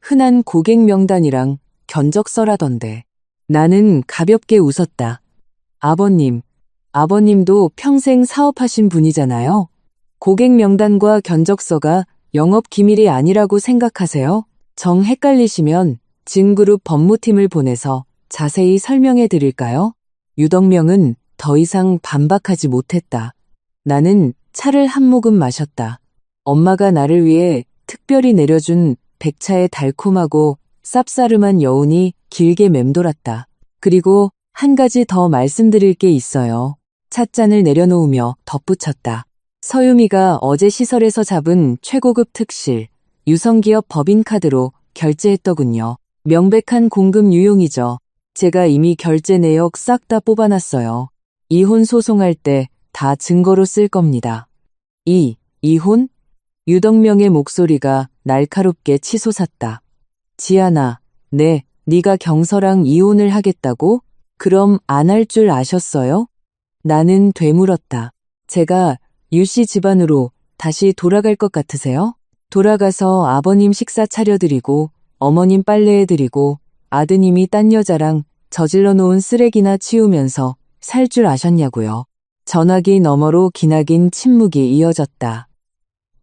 S1: 흔한 고객 명단이랑 견적서라던데. 나는 가볍게 웃었다. 아버님도 평생 사업하신 분이잖아요. 고객 명단과 견적서가 영업 기밀이 아니라고 생각하세요? 정 헷갈리시면 진그룹 법무팀을 보내서 자세히 설명해 드릴까요? 유덕명은 더 이상 반박하지 못했다. 나는 차를 한 모금 마셨다. 엄마가 나를 위해 특별히 내려준 백차의 달콤하고 쌉싸름한 여운이 길게 맴돌았다. 그리고 한 가지 더 말씀드릴 게 있어요. 찻잔을 내려놓으며 덧붙였다. 서유미가 어제 시설에서 잡은 최고급 특실, 유성기업 법인카드로 결제했더군요. 명백한 공금 유용이죠. 제가 이미 결제 내역 싹 다 뽑아놨어요. 이혼 소송할 때 다 증거로 쓸 겁니다. 이혼? 유덕명의 목소리가 날카롭게 치솟았다. 지아나, 네가 경서랑 이혼을 하겠다고? 그럼 안 할 줄 아셨어요? 나는 되물었다. 제가 유씨 집안으로 다시 돌아갈 것 같으세요? 돌아가서 아버님 식사 차려드리고 어머님 빨래해드리고 아드님이 딴 여자랑 저질러 놓은 쓰레기나 치우면서 살 줄 아셨냐고요. 전화기 너머로 기나긴 침묵이 이어졌다.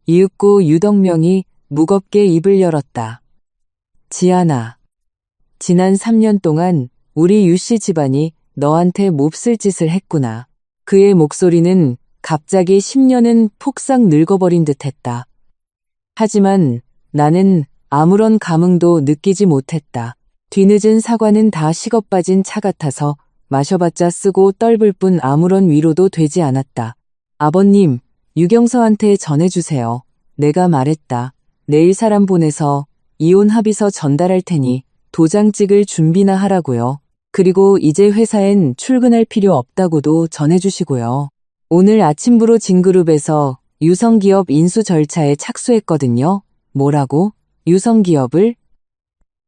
S1: 이윽고 유덕명이 무겁게 입을 열었다. 지아나, 지난 3년 동안 우리 유씨 집안이 너한테 몹쓸 짓을 했구나. 그의 목소리는 갑자기 10년은 폭삭 늙어버린 듯 했다. 하지만 나는 아무런 감흥도 느끼지 못했다. 뒤늦은 사과는 다 식어빠진 차 같아서 마셔봤자 쓰고 떫을 뿐 아무런 위로도 되지 않았다. 아버님, 유경서한테 전해주세요. 내가 말했다. 내일 사람 보내서 이혼 합의서 전달할 테니 도장 찍을 준비나 하라고요. 그리고 이제 회사엔 출근할 필요 없다고도 전해주시고요. 오늘 아침부로 진그룹에서 유성기업 인수 절차에 착수했거든요. 뭐라고? 유성기업을?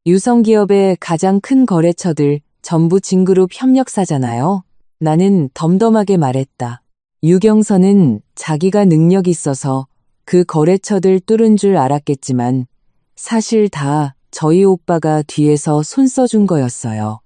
S1: 유성기업의 가장 큰 거래처들 전부 진그룹 협력사잖아요. 나는 덤덤하게 말했다. 유경서는 자기가 능력이 있어서 그 거래처들 뚫은 줄 알았겠지만 사실 다 저희 오빠가 뒤에서 손 써준 거였어요.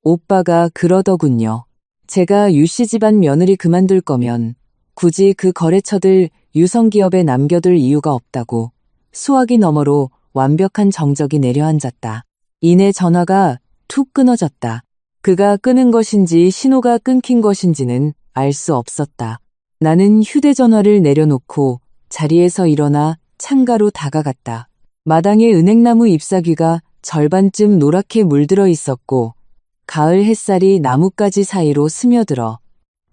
S1: 오빠가 그러더군요. 제가 유씨 집안 며느리 그만둘 거면 굳이 그 거래처들 유성기업에 남겨둘 이유가 없다고. 수화기 너머로 완벽한 정적이 내려앉았다. 이내 전화가 툭 끊어졌다. 그가 끊은 것인지 신호가 끊긴 것인지는 알 수 없었다. 나는 휴대전화를 내려놓고 자리에서 일어나 창가로 다가갔다. 마당에 은행나무 잎사귀가 절반쯤 노랗게 물들어 있었고 가을 햇살이 나뭇가지 사이로 스며들어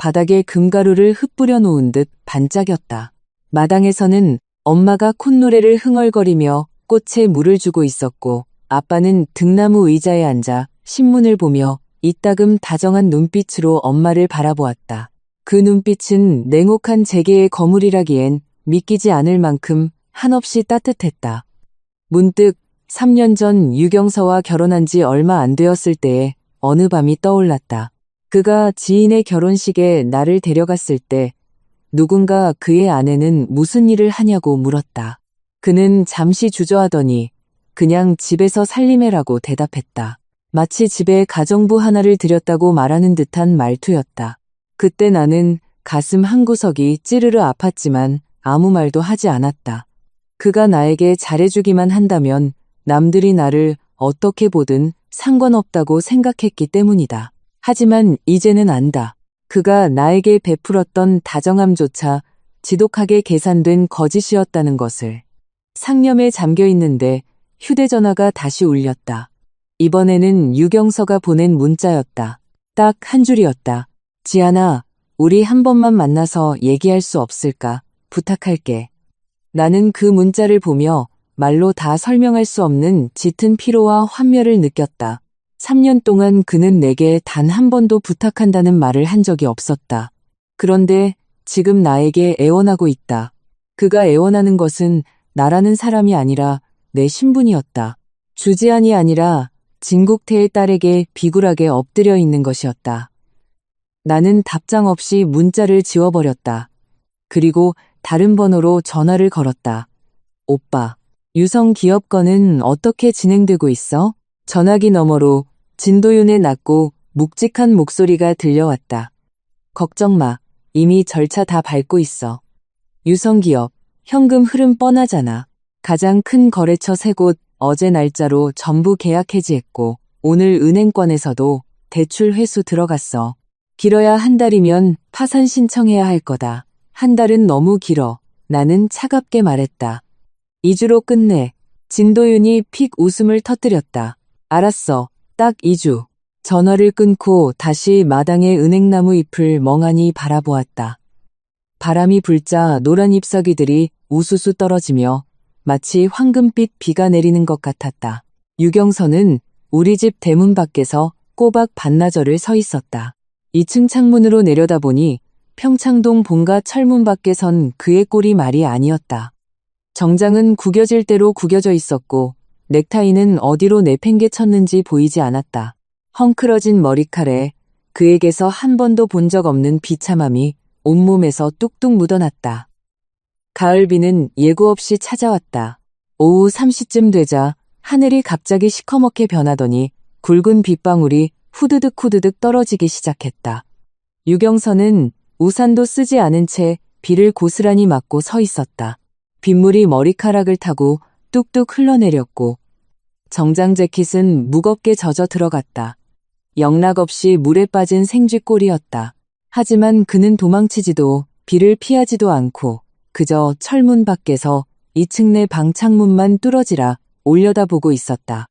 S1: 바닥에 금가루를 흩뿌려 놓은 듯 반짝였다. 마당에서는 엄마가 콧노래를 흥얼거리며 꽃에 물을 주고 있었고 아빠는 등나무 의자에 앉아 신문을 보며 이따금 다정한 눈빛으로 엄마를 바라보았다. 그 눈빛은 냉혹한 재계의 거물이라기엔 믿기지 않을 만큼 한없이 따뜻했다. 문득 3년 전 유경서와 결혼한 지 얼마 안 되었을 때의 어느 밤이 떠올랐다. 그가 지인의 결혼식에 나를 데려갔을 때 누군가 그의 아내는 무슨 일을 하냐고 물었다. 그는 잠시 주저하더니 그냥 집에서 살림해라고 대답했다. 마치 집에 가정부 하나를 들였다고 말하는 듯한 말투였다. 그때 나는 가슴 한구석이 찌르르 아팠지만 아무 말도 하지 않았다. 그가 나에게 잘해주기만 한다면 남들이 나를 어떻게 보든 상관없다고 생각했기 때문이다. 하지만 이제는 안다. 그가 나에게 베풀었던 다정함조차 지독하게 계산된 거짓이었다는 것을. 상념에 잠겨 있는데 휴대전화가 다시 울렸다. 이번에는 유경서가 보낸 문자였다. 딱 한 줄이었다. 지안아, 우리 한 번만 만나서 얘기할 수 없을까? 부탁할게. 나는 그 문자를 보며 말로 다 설명할 수 없는 짙은 피로와 환멸을 느꼈다. 3년 동안 그는 내게 단 한 번도 부탁한다는 말을 한 적이 없었다. 그런데 지금 나에게 애원하고 있다. 그가 애원하는 것은 나라는 사람이 아니라 내 신분이었다. 주지안이 아니라 진국태의 딸에게 비굴하게 엎드려 있는 것이었다. 나는 답장 없이 문자를 지워버렸다. 그리고 다른 번호로 전화를 걸었다. 오빠, 유성 기업 건은 어떻게 진행되고 있어? 전화기 너머로 진도윤의 낮고 묵직한 목소리가 들려왔다. 걱정 마. 이미 절차 다 밟고 있어. 유성 기업, 현금 흐름 뻔하잖아. 가장 큰 거래처 3곳 어제 날짜로 전부 계약 해지했고 오늘 은행권에서도 대출 회수 들어갔어. 길어야 한 달이면 파산 신청해야 할 거다. 한 달은 너무 길어. 나는 차갑게 말했다. 2주로 끝내. 진도윤이 픽 웃음을 터뜨렸다. 알았어. 딱 2주. 전화를 끊고 다시 마당의 은행나무 잎을 멍하니 바라보았다. 바람이 불자 노란 잎사귀들이 우수수 떨어지며 마치 황금빛 비가 내리는 것 같았다. 유경서는 우리 집 대문 밖에서 꼬박 반나절을 서 있었다. 2층 창문으로 내려다보니 평창동 본가 철문 밖에 선 그의 꼴이 말이 아니었다. 정장은 구겨질 대로 구겨져 있었고 넥타이는 어디로 내팽개쳤는지 보이지 않았다. 헝클어진 머리칼에 그에게서 한 번도 본 적 없는 비참함이 온몸에서 뚝뚝 묻어났다. 가을비는 예고 없이 찾아왔다. 오후 3시쯤 되자 하늘이 갑자기 시커멓게 변하더니 굵은 빗방울이 후드득 후드득 떨어지기 시작했다. 유경서는 우산도 쓰지 않은 채 비를 고스란히 맞고 서 있었다. 빗물이 머리카락을 타고 뚝뚝 흘러내렸고 정장 재킷은 무겁게 젖어 들어갔다. 영락없이 물에 빠진 생쥐꼴이었다. 하지만 그는 도망치지도 비를 피하지도 않고 그저 철문 밖에서 2층 내 방창문만 뚫어지라 올려다보고 있었다.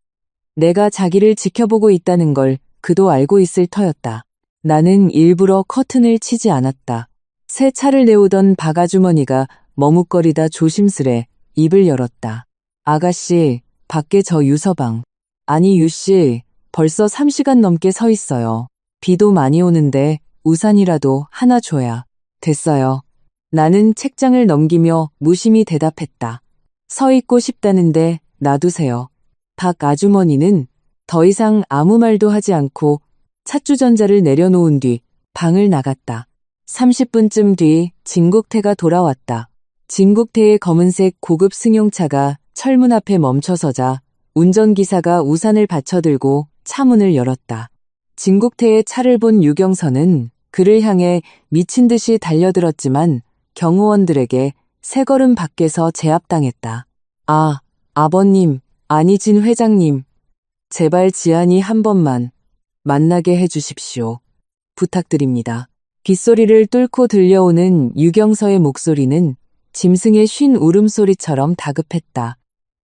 S1: 내가 자기를 지켜보고 있다는 걸 그도 알고 있을 터였다. 나는 일부러 커튼을 치지 않았다. 새 차를 내오던 박아주머니가 머뭇거리다 조심스레 입을 열었다. 아가씨, 밖에 저 유서방. 아니 유씨, 벌써 3시간 넘게 서 있어요. 비도 많이 오는데 우산이라도 하나 줘야. 됐어요. 나는 책장을 넘기며 무심히 대답했다. 서 있고 싶다는데 놔두세요. 박 아주머니는 더 이상 아무 말도 하지 않고 찻주전자를 내려놓은 뒤 방을 나갔다. 30분쯤 뒤 진국태가 돌아왔다. 진국태의 검은색 고급 승용차가 철문 앞에 멈춰서자 운전기사가 우산을 받쳐들고 차문을 열었다. 진국태의 차를 본 유경서는 그를 향해 미친 듯이 달려들었지만 경호원들에게 세 걸음 밖에서 제압당했다. 아, 아버님, 아니 진 회장님. 제발 지안이 한 번만 만나게 해주십시오. 부탁드립니다. 빗소리를 뚫고 들려오는 유경서의 목소리는 짐승의 쉰 울음소리처럼 다급했다.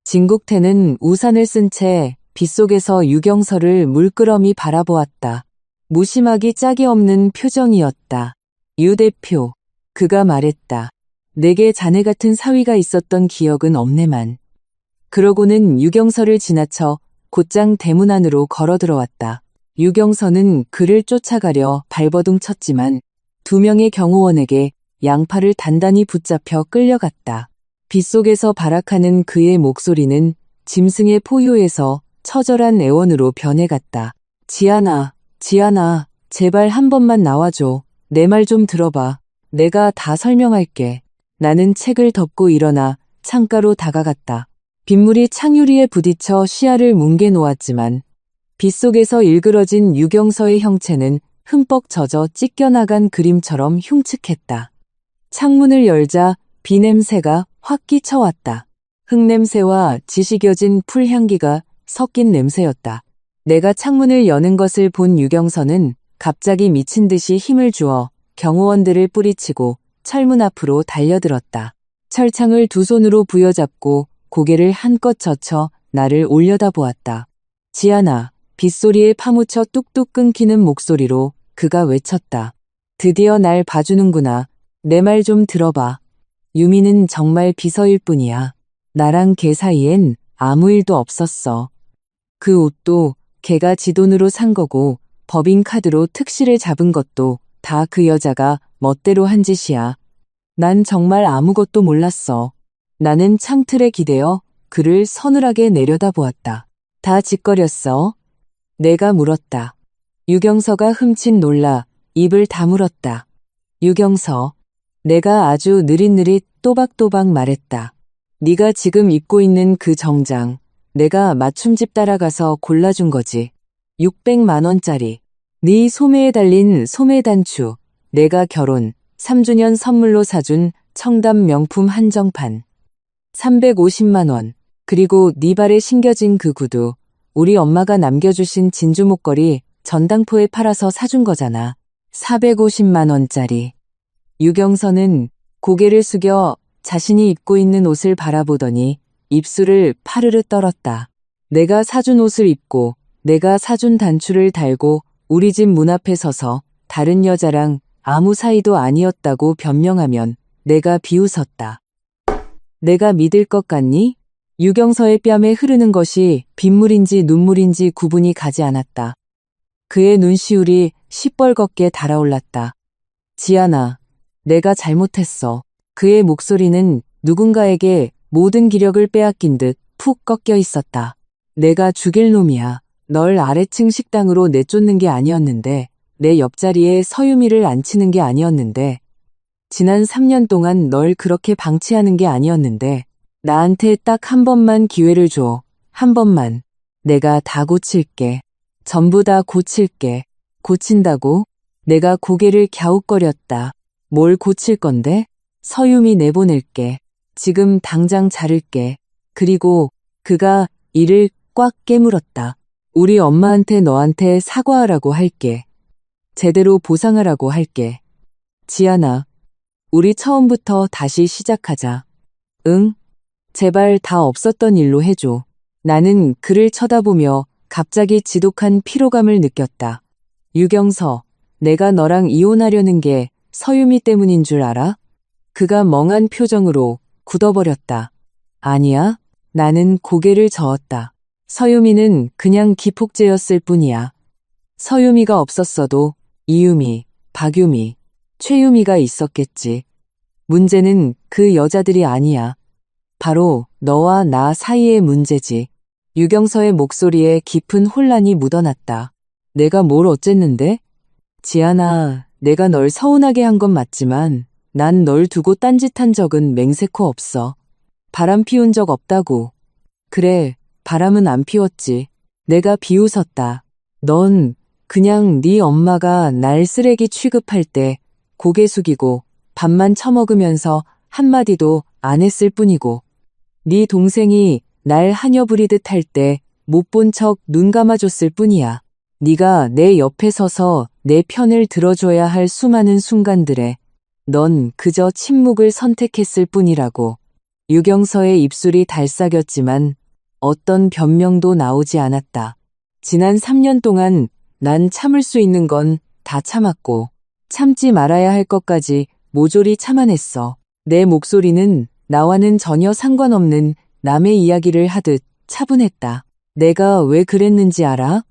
S1: 진국태는 우산을 쓴 채 빗속에서 유경서를 물끄러미 바라보았다. 무심하기 짝이 없는 표정이었다. 유 대표. 그가 말했다. 내게 자네 같은 사위가 있었던 기억은 없네만. 그러고는 유경서를 지나쳐 곧장 대문 안으로 걸어 들어왔다. 유경서는 그를 쫓아가려 발버둥 쳤지만 2명의 경호원에게 양팔을 단단히 붙잡혀 끌려갔다. 빗속에서 발악하는 그의 목소리는 짐승의 포효에서 처절한 애원으로 변해갔다. 지안아, 지안아, 제발 한 번만 나와줘. 내 말 좀 들어봐. 내가 다 설명할게. 나는 책을 덮고 일어나 창가로 다가갔다. 빗물이 창유리에 부딪혀 시야를 뭉개 놓았지만 빗속에서 일그러진 유경서의 형체는 흠뻑 젖어 찢겨나간 그림처럼 흉측했다. 창문을 열자 비냄새가 확 끼쳐왔다. 흙냄새와 지식여진 풀향기가 섞인 냄새였다. 내가 창문을 여는 것을 본 유경서는 갑자기 미친 듯이 힘을 주어 경호원들을 뿌리치고 철문 앞으로 달려들었다. 철창을 2손으로 부여잡고 고개를 한껏 젖혀 나를 올려다보았다. 지안아, 빗소리에 파묻혀 뚝뚝 끊기는 목소리로 그가 외쳤다. 드디어 날 봐주는구나. 내 말 좀 들어봐. 유미는 정말 비서일 뿐이야. 나랑 걔 사이엔 아무 일도 없었어. 그 옷도 걔가 지 돈으로 산 거고 법인카드로 특실을 잡은 것도 다 그 여자가 멋대로 한 짓이야. 난 정말 아무것도 몰랐어. 나는 창틀에 기대어 그를 서늘하게 내려다보았다. 다 짓거렸어? 내가 물었다. 유경서가 흠칫 놀라 입을 다물었다. 유경서, 내가 아주 느릿느릿 또박또박 말했다. 네가 지금 입고 있는 그 정장, 내가 맞춤집 따라가서 골라준 거지. 600만 원짜리. 네 소매에 달린 소매단추, 내가 결혼 3주년 선물로 사준 청담 명품 한정판. 350만 원. 그리고 네 발에 신겨진 그 구두, 우리 엄마가 남겨주신 진주 목걸이 전당포에 팔아서 사준 거잖아. 450만 원짜리. 유경서는 고개를 숙여 자신이 입고 있는 옷을 바라보더니 입술을 파르르 떨었다. 내가 사준 옷을 입고 내가 사준 단추를 달고 우리 집 문 앞에 서서 다른 여자랑 아무 사이도 아니었다고 변명하면 내가 비웃었다. 내가 믿을 것 같니? 유경서의 뺨에 흐르는 것이 빗물인지 눈물인지 구분이 가지 않았다. 그의 눈시울이 시뻘겋게 달아올랐다. 지안아, 내가 잘못했어. 그의 목소리는 누군가에게 모든 기력을 빼앗긴 듯 푹 꺾여 있었다. 내가 죽일 놈이야. 널 아래층 식당으로 내쫓는 게 아니었는데, 내 옆자리에 서유미를 앉히는 게 아니었는데, 지난 3년 동안 널 그렇게 방치하는 게 아니었는데, 나한테 딱 한 번만 기회를 줘. 한 번만. 내가 다 고칠게. 전부 다 고칠게. 고친다고? 내가 고개를 갸웃거렸다. 뭘 고칠 건데? 서유미 내보낼게. 지금 당장 자를게. 그리고 그가 이를 꽉 깨물었다. 우리 엄마한테 너한테 사과하라고 할게. 제대로 보상하라고 할게. 지안아, 우리 처음부터 다시 시작하자. 응? 제발 다 없었던 일로 해줘. 나는 그를 쳐다보며 갑자기 지독한 피로감을 느꼈다. 유경서, 내가 너랑 이혼하려는 게 서유미 때문인 줄 알아? 그가 멍한 표정으로 굳어버렸다. 아니야, 나는 고개를 저었다. 서유미는 그냥 기폭제였을 뿐이야. 서유미가 없었어도 이유미, 박유미, 최유미가 있었겠지. 문제는 그 여자들이 아니야. 바로 너와 나 사이의 문제지. 유경서의 목소리에 깊은 혼란이 묻어났다. 내가 뭘 어쨌는데? 지안아, 내가 널 서운하게 한 건 맞지만 난 널 두고 딴짓한 적은 맹세코 없어. 바람 피운 적 없다고. 그래, 바람은 안 피웠지. 내가 비웃었다. 넌 그냥 네 엄마가 날 쓰레기 취급할 때 고개 숙이고 밥만 처먹으면서 한마디도 안 했을 뿐이고, 네 동생이 날 하녀 부리듯 할 때 못 본 척 눈 감아줬을 뿐이야. 네가 내 옆에 서서 내 편을 들어줘야 할 수많은 순간들에 넌 그저 침묵을 선택했을 뿐이라고. 유경서의 입술이 달싹였지만 어떤 변명도 나오지 않았다. 지난 3년 동안 난 참을 수 있는 건 다 참았고 참지 말아야 할 것까지 모조리 참아냈어. 내 목소리는 나와는 전혀 상관없는 남의 이야기를 하듯 차분했다. 내가 왜 그랬는지 알아?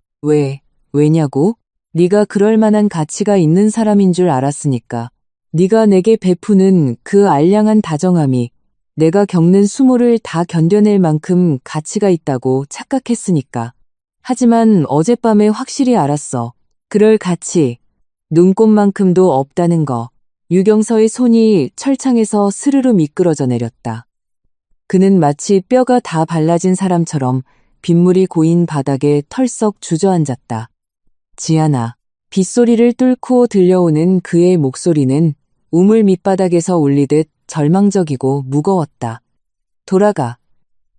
S1: 왜냐고? 네가 그럴 만한 가치가 있는 사람인 줄 알았으니까. 네가 내게 베푸는 그 알량한 다정함이 내가 겪는 수모를 다 견뎌낼 만큼 가치가 있다고 착각했으니까. 하지만 어젯밤에 확실히 알았어. 그럴 가치, 눈꼽만큼도 없다는 거. 유경서의 손이 철창에서 스르르 미끄러져 내렸다. 그는 마치 뼈가 다 발라진 사람처럼 빗물이 고인 바닥에 털썩 주저앉았다. 지아나. 빗소리를 뚫고 들려오는 그의 목소리는 우물 밑바닥에서 울리듯 절망적이고 무거웠다. 돌아가.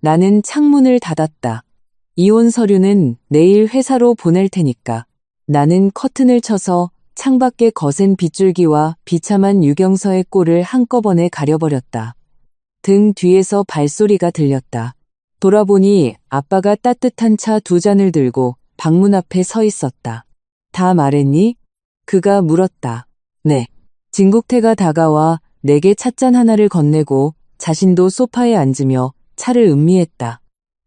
S1: 나는 창문을 닫았다. 이혼 서류는 내일 회사로 보낼 테니까. 나는 커튼을 쳐서 창밖의 거센 빗줄기와 비참한 유경서의 꼴을 한꺼번에 가려버렸다. 등 뒤에서 발소리가 들렸다. 돌아보니 아빠가 따뜻한 차 2잔을 들고 방문 앞에 서 있었다. 다 말했니? 그가 물었다. 네. 진국태가 다가와 내게 찻잔 하나를 건네고 자신도 소파에 앉으며 차를 음미했다.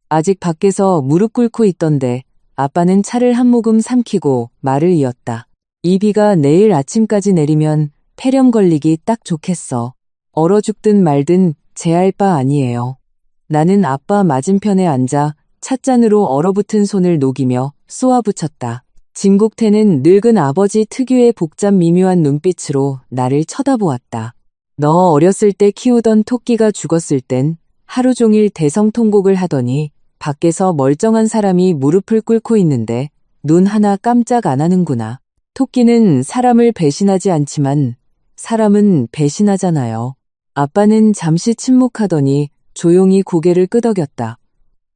S1: 아직 밖에서 무릎 꿇고 있던데 아빠는 차를 한 모금 삼키고 말을 이었다. 이 비가 내일 아침까지 내리면 폐렴 걸리기 딱 좋겠어. 얼어 죽든 말든 제할 바 아니에요. 나는 아빠 맞은편에 앉아 찻잔으로 얼어붙은 손을 녹이며 쏘아붙였다. 진국태는 늙은 아버지 특유의 복잡 미묘한 눈빛으로 나를 쳐다보았다. 너 어렸을 때 키우던 토끼가 죽었을 땐 하루 종일 대성통곡을 하더니 밖에서 멀쩡한 사람이 무릎을 꿇고 있는데 눈 하나 깜짝 안 하는구나. 토끼는 사람을 배신하지 않지만 사람은 배신하잖아요. 아빠는 잠시 침묵하더니 조용히 고개를 끄덕였다.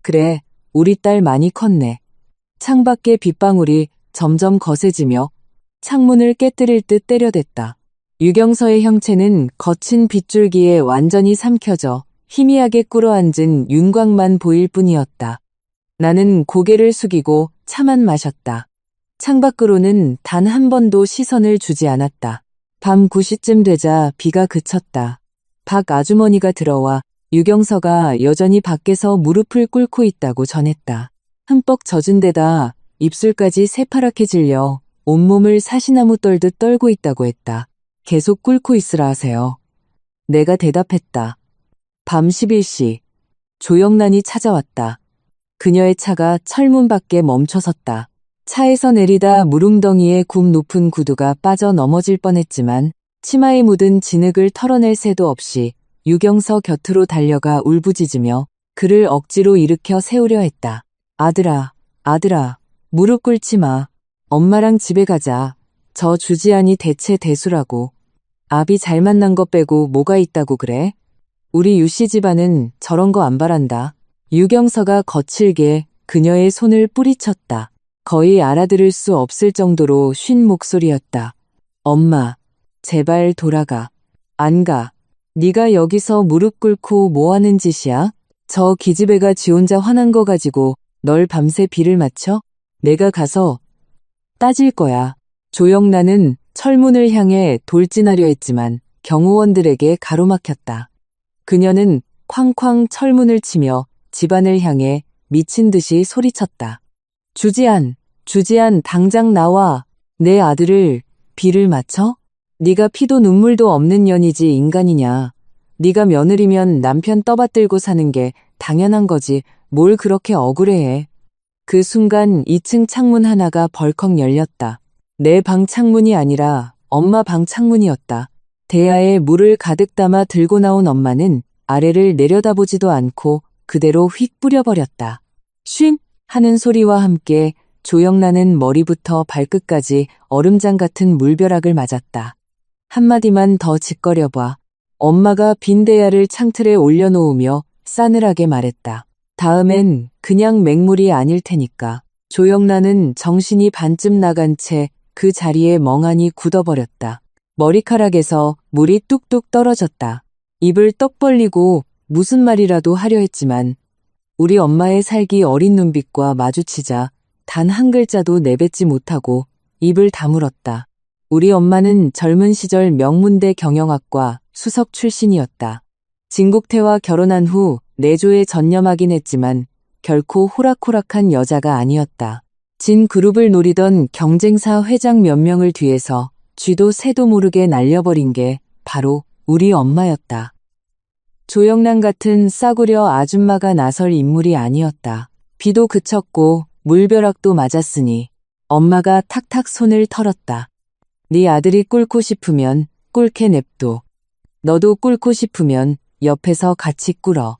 S1: 그래, 우리 딸 많이 컸네. 창밖에 빗방울이 점점 거세지며 창문을 깨뜨릴 듯 때려댔다. 유경서의 형체는 거친 빗줄기에 완전히 삼켜져 희미하게 꿇어앉은 윤곽만 보일 뿐이었다. 나는 고개를 숙이고 차만 마셨다. 창밖으로는 단 한 번도 시선을 주지 않았다. 밤 9시쯤 되자 비가 그쳤다. 박 아주머니가 들어와 유경서가 여전히 밖에서 무릎을 꿇고 있다고 전했다. 흠뻑 젖은 데다 입술까지 새파랗게 질려 온몸을 사시나무 떨듯 떨고 있다고 했다. 계속 꿇고 있으라 하세요. 내가 대답했다. 밤 11시. 조영란이 찾아왔다. 그녀의 차가 철문 밖에 멈춰섰다. 차에서 내리다 무릉덩이에 굽 높은 구두가 빠져 넘어질 뻔했지만 치마에 묻은 진흙을 털어낼 새도 없이 유경서 곁으로 달려가 울부짖으며 그를 억지로 일으켜 세우려 했다. 아들아, 무릎 꿇지 마. 엄마랑 집에 가자. 저 주지안이 대체 대수라고. 아비 잘 만난 거 빼고 뭐가 있다고 그래? 우리 유씨 집안은 저런 거 안 바란다. 유경서가 거칠게 그녀의 손을 뿌리쳤다. 거의 알아들을 수 없을 정도로 쉰 목소리였다. 엄마, 제발 돌아가. 안 가. 네가 여기서 무릎 꿇고 뭐 하는 짓이야? 저 기집애가 지 혼자 화난 거 가지고 널 밤새 비를 맞춰? 내가 가서 따질 거야. 조영란은 철문을 향해 돌진하려 했지만 경호원들에게 가로막혔다. 그녀는 쾅쾅 철문을 치며 집안을 향해 미친 듯이 소리쳤다. 주지안 당장 나와. 내 아들을 비를 맞춰? 네가 피도 눈물도 없는 년이지 인간이냐. 네가 며느리면 남편 떠받들고 사는 게 당연한 거지 뭘 그렇게 억울해해. 그 순간 2층 창문 하나가 벌컥 열렸다. 내 방 창문이 아니라 엄마 방 창문이었다. 대야에 물을 가득 담아 들고 나온 엄마는 아래를 내려다보지도 않고 그대로 휙 뿌려버렸다. 쉼 하는 소리와 함께 조영란은 머리부터 발끝까지 얼음장 같은 물벼락을 맞았다. 한마디만 더 짓거려봐. 엄마가 빈 대야를 창틀에 올려놓으며 싸늘하게 말했다. 다음엔 그냥 맹물이 아닐 테니까. 조영란은 정신이 반쯤 나간 채 그 자리에 멍하니 굳어버렸다. 머리카락에서 물이 뚝뚝 떨어졌다. 입을 떡 벌리고 무슨 말이라도 하려 했지만 우리 엄마의 살기 어린 눈빛과 마주치자 단 한 글자도 내뱉지 못하고 입을 다물었다. 우리 엄마는 젊은 시절 명문대 경영학과 수석 출신이었다. 진국태와 결혼한 후 내조에 전념하긴 했지만 결코 호락호락한 여자가 아니었다. 진그룹을 노리던 경쟁사 회장 몇 명을 뒤에서 쥐도 새도 모르게 날려버린 게 바로 우리 엄마였다. 조영란 같은 싸구려 아줌마가 나설 인물이 아니었다. 비도 그쳤고 물벼락도 맞았으니 엄마가 탁탁 손을 털었다. 네 아들이 꿇고 싶으면 꿇게 냅둬. 너도 꿇고 싶으면 옆에서 같이 꿇어.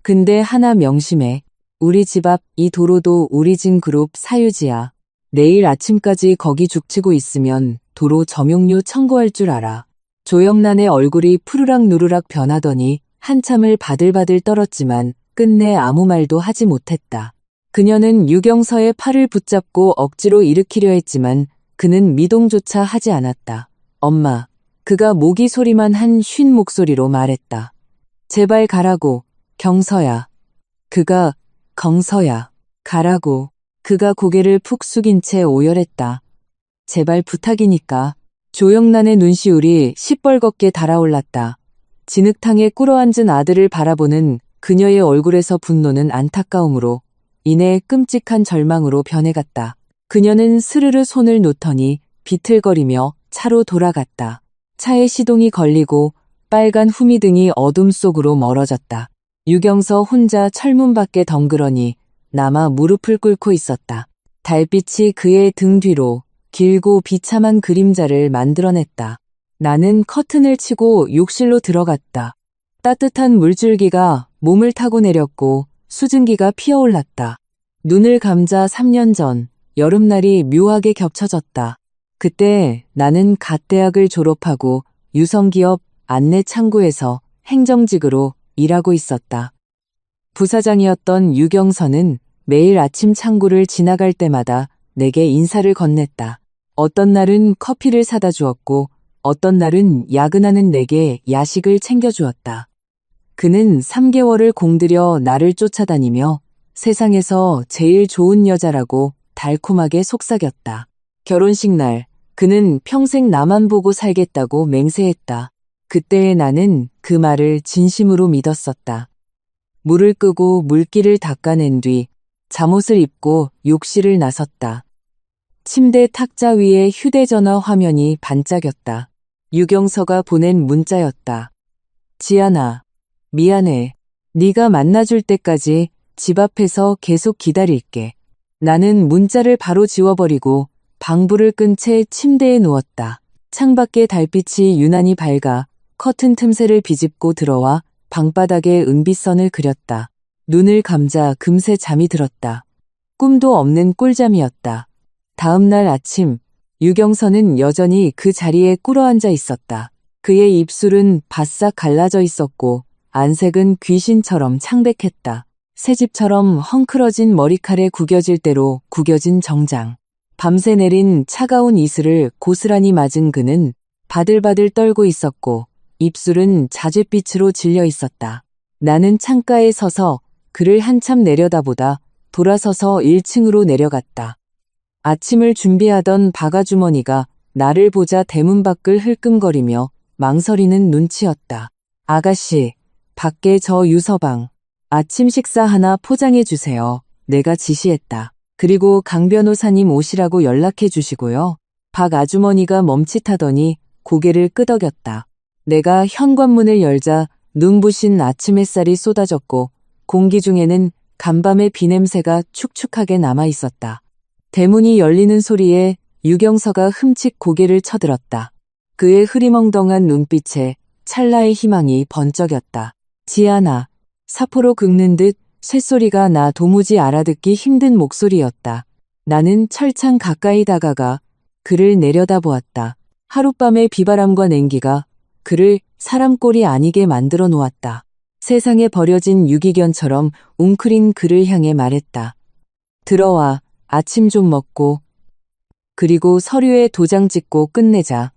S1: 근데 하나 명심해. 우리 집 앞 이 도로도 우리 진그룹 사유지야. 내일 아침까지 거기 죽치고 있으면 도로 점용료 청구할 줄 알아. 조영란의 얼굴이 푸르락 누르락 변하더니 한참을 바들바들 떨었지만 끝내 아무 말도 하지 못했다. 그녀는 유경서의 팔을 붙잡고 억지로 일으키려 했지만 그는 미동조차 하지 않았다. 엄마, 그가 모기 소리만 한 쉰 목소리로 말했다. 제발 가라고, 경서야. 그가, 경서야, 가라고. 그가 고개를 푹 숙인 채 오열했다. 제발 부탁이니까. 조영란의 눈시울이 시뻘겋게 달아올랐다. 진흙탕에 꿇어앉은 아들을 바라보는 그녀의 얼굴에서 분노는 안타까움으로 이내 끔찍한 절망으로 변해갔다. 그녀는 스르르 손을 놓더니 비틀거리며 차로 돌아갔다. 차에 시동이 걸리고 빨간 후미등이 어둠 속으로 멀어졌다. 유경서 혼자 철문 밖에 덩그러니 남아 무릎을 꿇고 있었다. 달빛이 그의 등 뒤로 길고 비참한 그림자를 만들어냈다. 나는 커튼을 치고 욕실로 들어갔다. 따뜻한 물줄기가 몸을 타고 내렸고 수증기가 피어올랐다. 눈을 감자 3년 전 여름날이 묘하게 겹쳐졌다. 그때 나는 갓 대학을 졸업하고 유성기업 안내창구에서 행정직으로 일하고 있었다. 부사장이었던 유경서는 매일 아침 창구를 지나갈 때마다 내게 인사를 건넸다. 어떤 날은 커피를 사다 주었고 어떤 날은 야근하는 내게 야식을 챙겨주었다. 그는 3개월을 공들여 나를 쫓아다니며 세상에서 제일 좋은 여자라고 달콤하게 속삭였다. 결혼식 날 그는 평생 나만 보고 살겠다고 맹세했다. 그때의 나는 그 말을 진심으로 믿었었다. 물을 끄고 물기를 닦아낸 뒤 잠옷을 입고 욕실을 나섰다. 침대 탁자 위에 휴대전화 화면이 반짝였다. 유경서가 보낸 문자였다. 지안아, 미안해. 네가 만나줄 때까지 집 앞에서 계속 기다릴게. 나는 문자를 바로 지워버리고 방불을 끈 채 침대에 누웠다. 창밖의 달빛이 유난히 밝아 커튼 틈새를 비집고 들어와 방바닥에 은빛선을 그렸다. 눈을 감자 금세 잠이 들었다. 꿈도 없는 꿀잠이었다. 다음 날 아침 유경서는 여전히 그 자리에 꿇어앉아 있었다. 그의 입술은 바싹 갈라져 있었고 안색은 귀신처럼 창백했다. 새집처럼 헝클어진 머리칼에 구겨질 대로 구겨진 정장. 밤새 내린 차가운 이슬을 고스란히 맞은 그는 바들바들 떨고 있었고 입술은 자줏빛으로 질려 있었다. 나는 창가에 서서 그를 한참 내려다보다 돌아서서 1층으로 내려갔다. 아침을 준비하던 바가주머니가 나를 보자 대문 밖을 흘끔거리며 망설이는 눈치였다. 아가씨, 밖에 저 유서방. 아침 식사 하나 포장해 주세요. 내가 지시했다. 그리고 강 변호사님 오시라고 연락해 주시고요. 박 아주머니가 멈칫하더니 고개를 끄덕였다. 내가 현관문을 열자 눈부신 아침 햇살이 쏟아졌고 공기 중에는 간밤의 비냄새가 축축하게 남아 있었다. 대문이 열리는 소리에 유경서가 흠칫 고개를 쳐들었다. 그의 흐리멍덩한 눈빛에 찰나의 희망이 번쩍였다. 지안아, 사포로 긁는 듯 쇳소리가 나 도무지 알아듣기 힘든 목소리였다. 나는 철창 가까이 다가가 그를 내려다보았다. 하룻밤의 비바람과 냉기가 그를 사람꼴이 아니게 만들어 놓았다. 세상에 버려진 유기견처럼 웅크린 그를 향해 말했다. 들어와, 아침 좀 먹고. 그리고 서류에 도장 찍고 끝내자.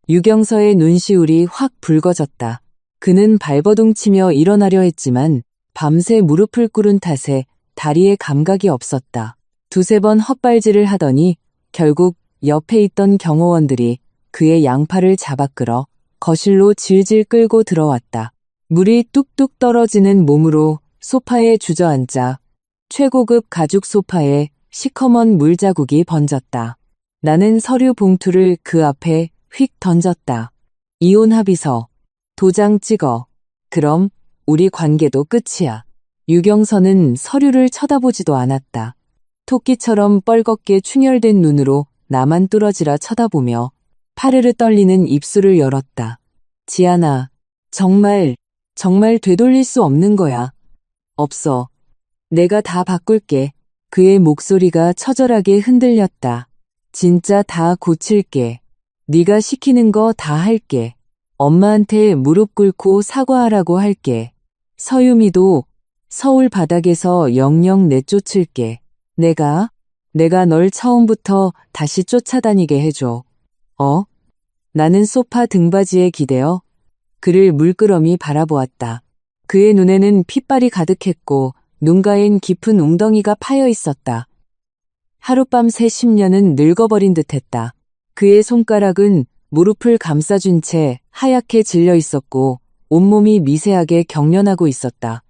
S1: 유경서의 눈시울이 확 붉어졌다. 그는 발버둥치며 일어나려 했지만 밤새 무릎을 꿇은 탓에 다리에 감각이 없었다. 두세 번 헛발질을 하더니 결국 옆에 있던 경호원들이 그의 양팔을 잡아 끌어 거실로 질질 끌고 들어왔다. 물이 뚝뚝 떨어지는 몸으로 소파에 주저앉자 최고급 가죽 소파에 시커먼 물자국이 번졌다. 나는 서류 봉투를 그 앞에 휙 던졌다. 이혼 합의서. 도장 찍어. 그럼 우리 관계도 끝이야. 유경선은 서류를 쳐다보지도 않았다. 토끼처럼 뻘겋게 충혈된 눈으로 나만 뚫어지라 쳐다보며 파르르 떨리는 입술을 열었다. 지아나, 정말 되돌릴 수 없는 거야. 없어. 내가 다 바꿀게. 그의 목소리가 처절하게 흔들렸다. 진짜 다 고칠게. 네가 시키는 거 다 할게. 엄마한테 무릎 꿇고 사과하라고 할게. 서유미도 서울 바닥에서 영영 내쫓을게. 내가 널 처음부터 다시 쫓아다니게 해줘. 나는 소파 등받이에 기대어 그를 물끄러미 바라보았다. 그의 눈에는 핏발이 가득했고 눈가엔 깊은 웅덩이가 파여 있었다. 하룻밤 새 10년은 늙어버린 듯했다. 그의 손가락은 무릎을 감싸준 채 하얗게 질려 있었고 온몸이 미세하게 경련하고 있었다.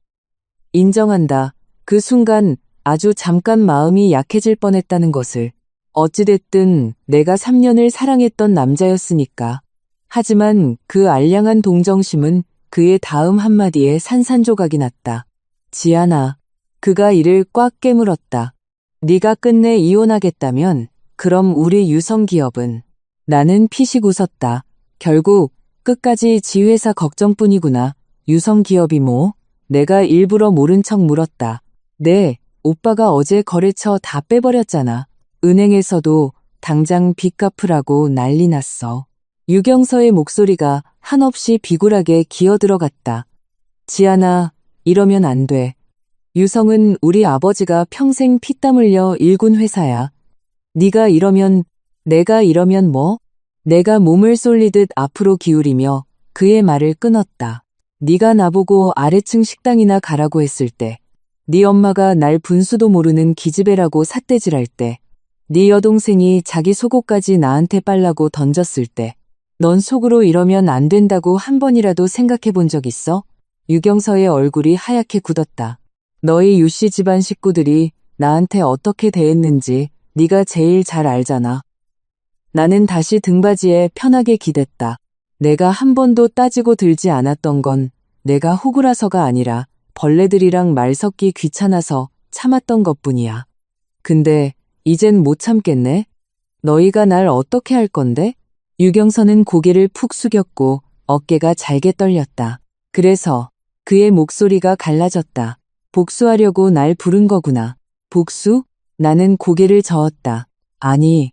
S1: 인정한다. 그 순간 아주 잠깐 마음이 약해질 뻔했다는 것을. 어찌됐든 내가 3년을 사랑했던 남자였으니까. 하지만 그 알량한 동정심은 그의 다음 한마디에 산산조각이 났다. 지아나. 그가 이를 꽉 깨물었다. 네가 끝내 이혼하겠다면 그럼 우리 유성기업은. 나는 피식 웃었다. 결국 끝까지 지회사 걱정뿐이구나. 유성기업이 뭐? 내가 일부러 모른 척 물었다. 네, 오빠가 어제 거래처 다 빼버렸잖아. 은행에서도 당장 빚 갚으라고 난리 났어. 유경서의 목소리가 한없이 비굴하게 기어들어갔다. 지아나, 이러면 안 돼. 유성은 우리 아버지가 평생 피땀 흘려 일군 회사야. 네가 이러면, 내가 이러면 뭐? 내가 몸을 쏠리듯 앞으로 기울이며 그의 말을 끊었다. 네가 나보고 아래층 식당이나 가라고 했을 때, 네 엄마가 날 분수도 모르는 기집애라고 삿대질할 때, 네 여동생이 자기 속옷까지 나한테 빨라고 던졌을 때, 넌 속으로 이러면 안 된다고 한 번이라도 생각해 본 적 있어? 유경서의 얼굴이 하얗게 굳었다. 너희 유씨 집안 식구들이 나한테 어떻게 대했는지 네가 제일 잘 알잖아. 나는 다시 등받이에 편하게 기댔다. 내가 한 번도 따지고 들지 않았던 건 내가 호구라서가 아니라 벌레들이랑 말 섞기 귀찮아서 참았던 것뿐이야. 근데 이젠 못 참겠네. 너희가 날 어떻게 할 건데? 유경선은 고개를 푹 숙였고 어깨가 잘게 떨렸다. 그래서 그의 목소리가 갈라졌다. 복수하려고 날 부른 거구나. 복수? 나는 고개를 저었다. 아니,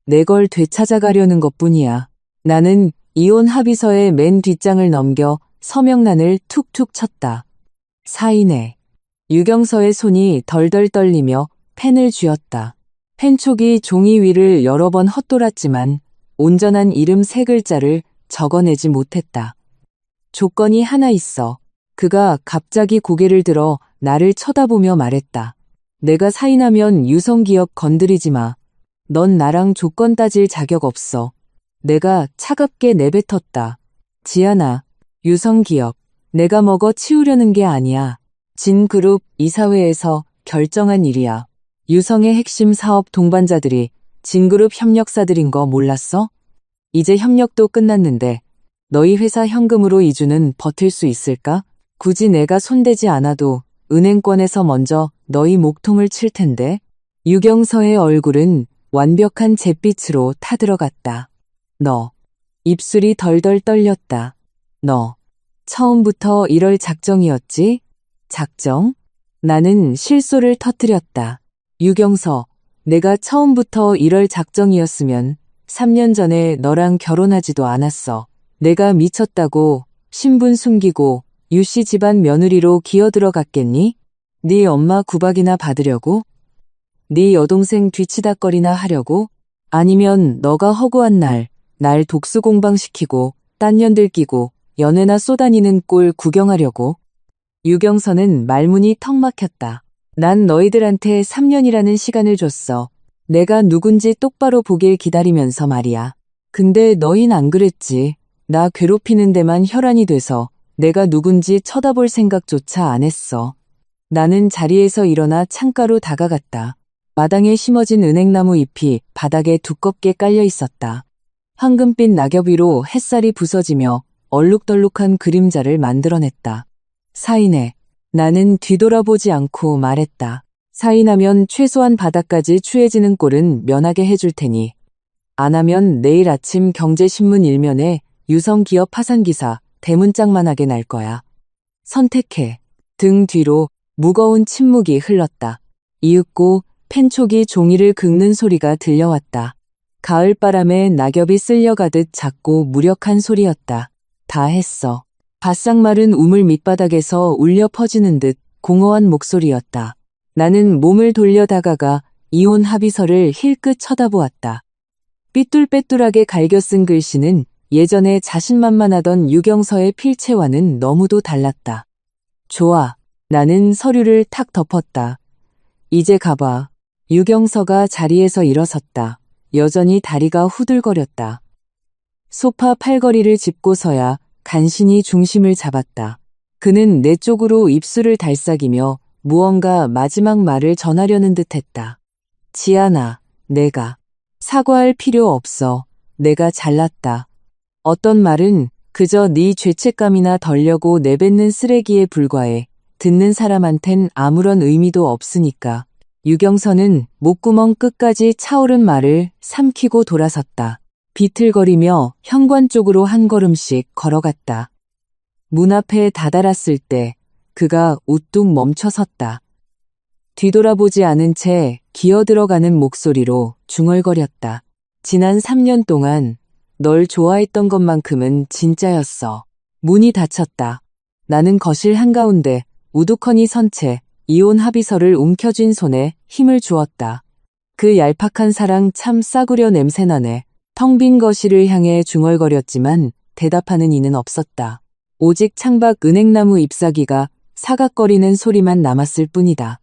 S1: 내 걸 되찾아가려는 것뿐이야. 나는 이혼 합의서의 맨 뒷장을 넘겨 서명란을 툭툭 쳤다. 사인해. 유경서의 손이 덜덜 떨리며 펜을 쥐었다. 펜촉이 종이 위를 여러 번 헛돌았지만 온전한 이름 3글자를 적어내지 못했다. 조건이 하나 있어. 그가 갑자기 고개를 들어 나를 쳐다보며 말했다. 내가 사인하면 유성기업 건드리지 마. 넌 나랑 조건 따질 자격 없어. 내가 차갑게 내뱉었다. 지아나, 유성기업, 내가 먹어 치우려는 게 아니야. 진그룹 이사회에서 결정한 일이야. 유성의 핵심 사업 동반자들이 진그룹 협력사들인 거 몰랐어? 이제 협력도 끝났는데 너희 회사 현금으로 이주는 버틸 수 있을까? 굳이 내가 손대지 않아도 은행권에서 먼저 너희 목통을 칠 텐데. 유경서의 얼굴은 완벽한 잿빛으로 타들어갔다. 너. 입술이 덜덜 떨렸다. 너. 처음부터 이럴 작정이었지? 작정? 나는 실소를 터뜨렸다. 유경서, 내가 처음부터 이럴 작정이었으면 3년 전에 너랑 결혼하지도 않았어. 내가 미쳤다고 신분 숨기고 유씨 집안 며느리로 기어들어갔겠니? 네 엄마 구박이나 받으려고? 네 여동생 뒤치다꺼리나 하려고? 아니면 너가 허구한 날 독수공방시키고 딴 년들 끼고 연애나 쏘다니는 꼴 구경하려고? 유경선은 말문이 턱 막혔다. 난 너희들한테 3년이라는 시간을 줬어. 내가 누군지 똑바로 보길 기다리면서 말이야. 근데 너흰 안 그랬지. 나 괴롭히는 데만 혈안이 돼서 내가 누군지 쳐다볼 생각조차 안 했어. 나는 자리에서 일어나 창가로 다가갔다. 마당에 심어진 은행나무 잎이 바닥에 두껍게 깔려 있었다. 황금빛 낙엽 위로 햇살이 부서지며 얼룩덜룩한 그림자를 만들어냈다. 사인해. 나는 뒤돌아보지 않고 말했다. 사인하면 최소한 바닥까지 추해지는 꼴은 면하게 해줄 테니. 안 하면 내일 아침 경제신문 일면에 유성기업 파산기사 대문짝만하게 날 거야. 선택해. 등 뒤로 무거운 침묵이 흘렀다. 이윽고 펜촉이 종이를 긁는 소리가 들려왔다. 가을바람에 낙엽이 쓸려가듯 작고 무력한 소리였다. 다 했어. 바싹 마른 우물 밑바닥에서 울려 퍼지는 듯 공허한 목소리였다. 나는 몸을 돌려 다가가 이혼 합의서를 힐끗 쳐다보았다. 삐뚤빼뚤하게 갈겨 쓴 글씨는 예전에 자신만만하던 유경서의 필체와는 너무도 달랐다. 좋아. 나는 서류를 탁 덮었다. 이제 가봐. 유경서가 자리에서 일어섰다. 여전히 다리가 후들거렸다. 소파 팔걸이를 짚고서야 간신히 중심을 잡았다. 그는 내 쪽으로 입술을 달싹이며 무언가 마지막 말을 전하려는 듯했다. 지안아, 내가 사과할 필요 없어. 내가 잘났다. 어떤 말은 그저 네 죄책감이나 덜려고 내뱉는 쓰레기에 불과해. 듣는 사람한텐 아무런 의미도 없으니까. 유경서는 목구멍 끝까지 차오른 말을 삼키고 돌아섰다. 비틀거리며 현관 쪽으로 한 걸음씩 걸어갔다. 문 앞에 다다랐을 때 그가 우뚝 멈춰섰다. 뒤돌아보지 않은 채 기어들어가는 목소리로 중얼거렸다. 지난 3년 동안 널 좋아했던 것만큼은 진짜였어. 문이 닫혔다. 나는 거실 한가운데 우두커니 선 채 이혼 합의서를 움켜쥔 손에 힘을 주었다. 그 얄팍한 사랑 참 싸구려 냄새나네. 텅 빈 거실을 향해 중얼거렸지만 대답하는 이는 없었다. 오직 창밖 은행나무 잎사귀가 사각거리는 소리만 남았을 뿐이다.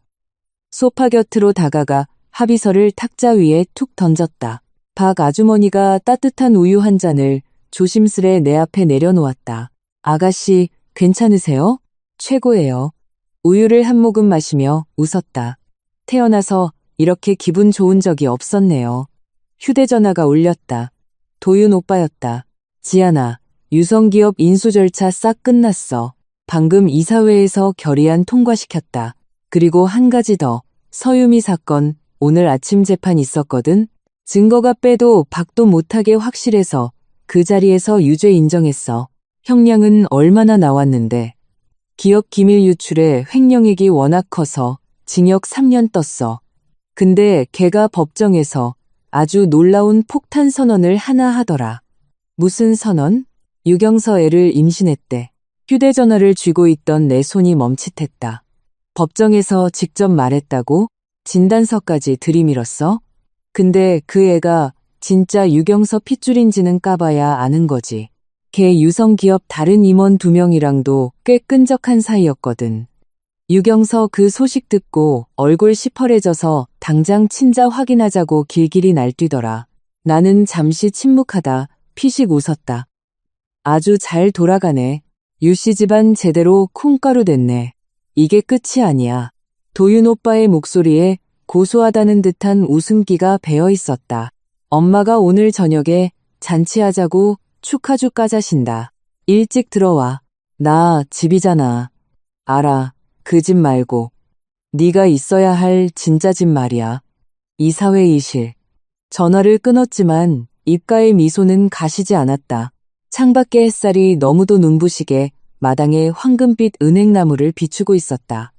S1: 소파 곁으로 다가가 합의서를 탁자 위에 툭 던졌다. 박 아주머니가 따뜻한 우유 한 잔을 조심스레 내 앞에 내려놓았다. 아가씨, 괜찮으세요? 최고예요. 우유를 한 모금 마시며 웃었다. 태어나서 이렇게 기분 좋은 적이 없었네요. 휴대전화가 울렸다. 도윤 오빠였다. 지안아, 유성기업 인수 절차 싹 끝났어. 방금 이사회에서 결의안 통과시켰다. 그리고 한 가지 더. 서유미 사건 오늘 아침 재판 있었거든. 증거가 빼도 박도 못하게 확실해서 그 자리에서 유죄 인정했어. 형량은 얼마나 나왔는데. 기업 기밀 유출에 횡령액이 워낙 커서 징역 3년 떴어. 근데 걔가 법정에서 아주 놀라운 폭탄 선언을 하나 하더라. 무슨 선언? 유경서 애를 임신했대. 휴대전화를 쥐고 있던 내 손이 멈칫했다. 법정에서 직접 말했다고? 진단서까지 들이밀었어? 근데 그 애가 진짜 유경서 핏줄인지는 까봐야 아는 거지. 걔 유성기업 다른 임원 2명이랑도 꽤 끈적한 사이였거든. 유경서 그 소식 듣고 얼굴 시퍼래져서 당장 친자 확인하자고 길길이 날뛰더라. 나는 잠시 침묵하다 피식 웃었다. 아주 잘 돌아가네. 유씨 집안 제대로 콩가루 됐네. 이게 끝이 아니야. 도윤 오빠의 목소리에 고소하다는 듯한 웃음기가 배어 있었다. 엄마가 오늘 저녁에 잔치하자고 축하주 까자신다. 일찍 들어와. 나 집이잖아. 알아. 그 집 말고. 네가 있어야 할 진짜 집 말이야. 이사회의실. 전화를 끊었지만 입가의 미소는 가시지 않았다. 창밖의 햇살이 너무도 눈부시게 마당에 황금빛 은행나무를 비추고 있었다.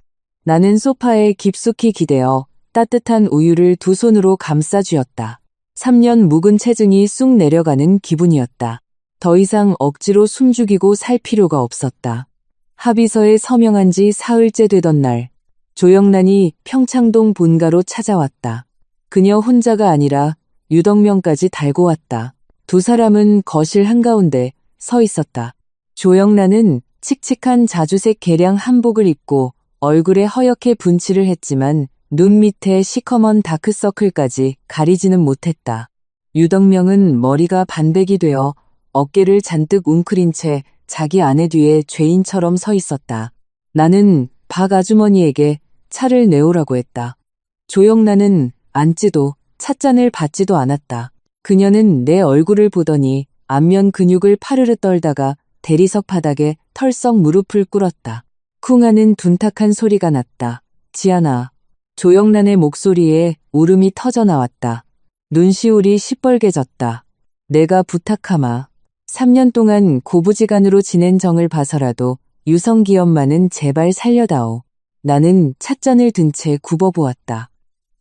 S1: 나는 소파에 깊숙이 기대어 따뜻한 우유를 두 손으로 감싸 쥐었다. 3년 묵은 체증이 쑥 내려가는 기분이었다. 더 이상 억지로 숨죽이고 살 필요가 없었다. 합의서에 서명한 지 사흘째 되던 날, 조영란이 평창동 본가로 찾아왔다. 그녀 혼자가 아니라 유덕명까지 달고 왔다. 두 사람은 거실 한가운데 서 있었다. 조영란은 칙칙한 자주색 개량 한복을 입고 얼굴에 허옇게 분칠을 했지만 눈 밑에 시커먼 다크서클까지 가리지는 못했다. 유덕명은 머리가 반백이 되어 어깨를 잔뜩 웅크린 채 자기 아내 뒤에 죄인처럼 서 있었다. 나는 박 아주머니에게 차를 내오라고 했다. 조영란은 앉지도 찻잔을 받지도 않았다. 그녀는 내 얼굴을 보더니 안면 근육을 파르르 떨다가 대리석 바닥에 털썩 무릎을 꿇었다. 쿵 하는 둔탁한 소리가 났다. 지아나. 조영란의 목소리에 울음이 터져 나왔다. 눈시울이 시뻘개졌다. 내가 부탁하마. 3년 동안 고부지간으로 지낸 정을 봐서라도 유성기엄마는 제발 살려다오. 나는 찻잔을 든 채 굽어보았다.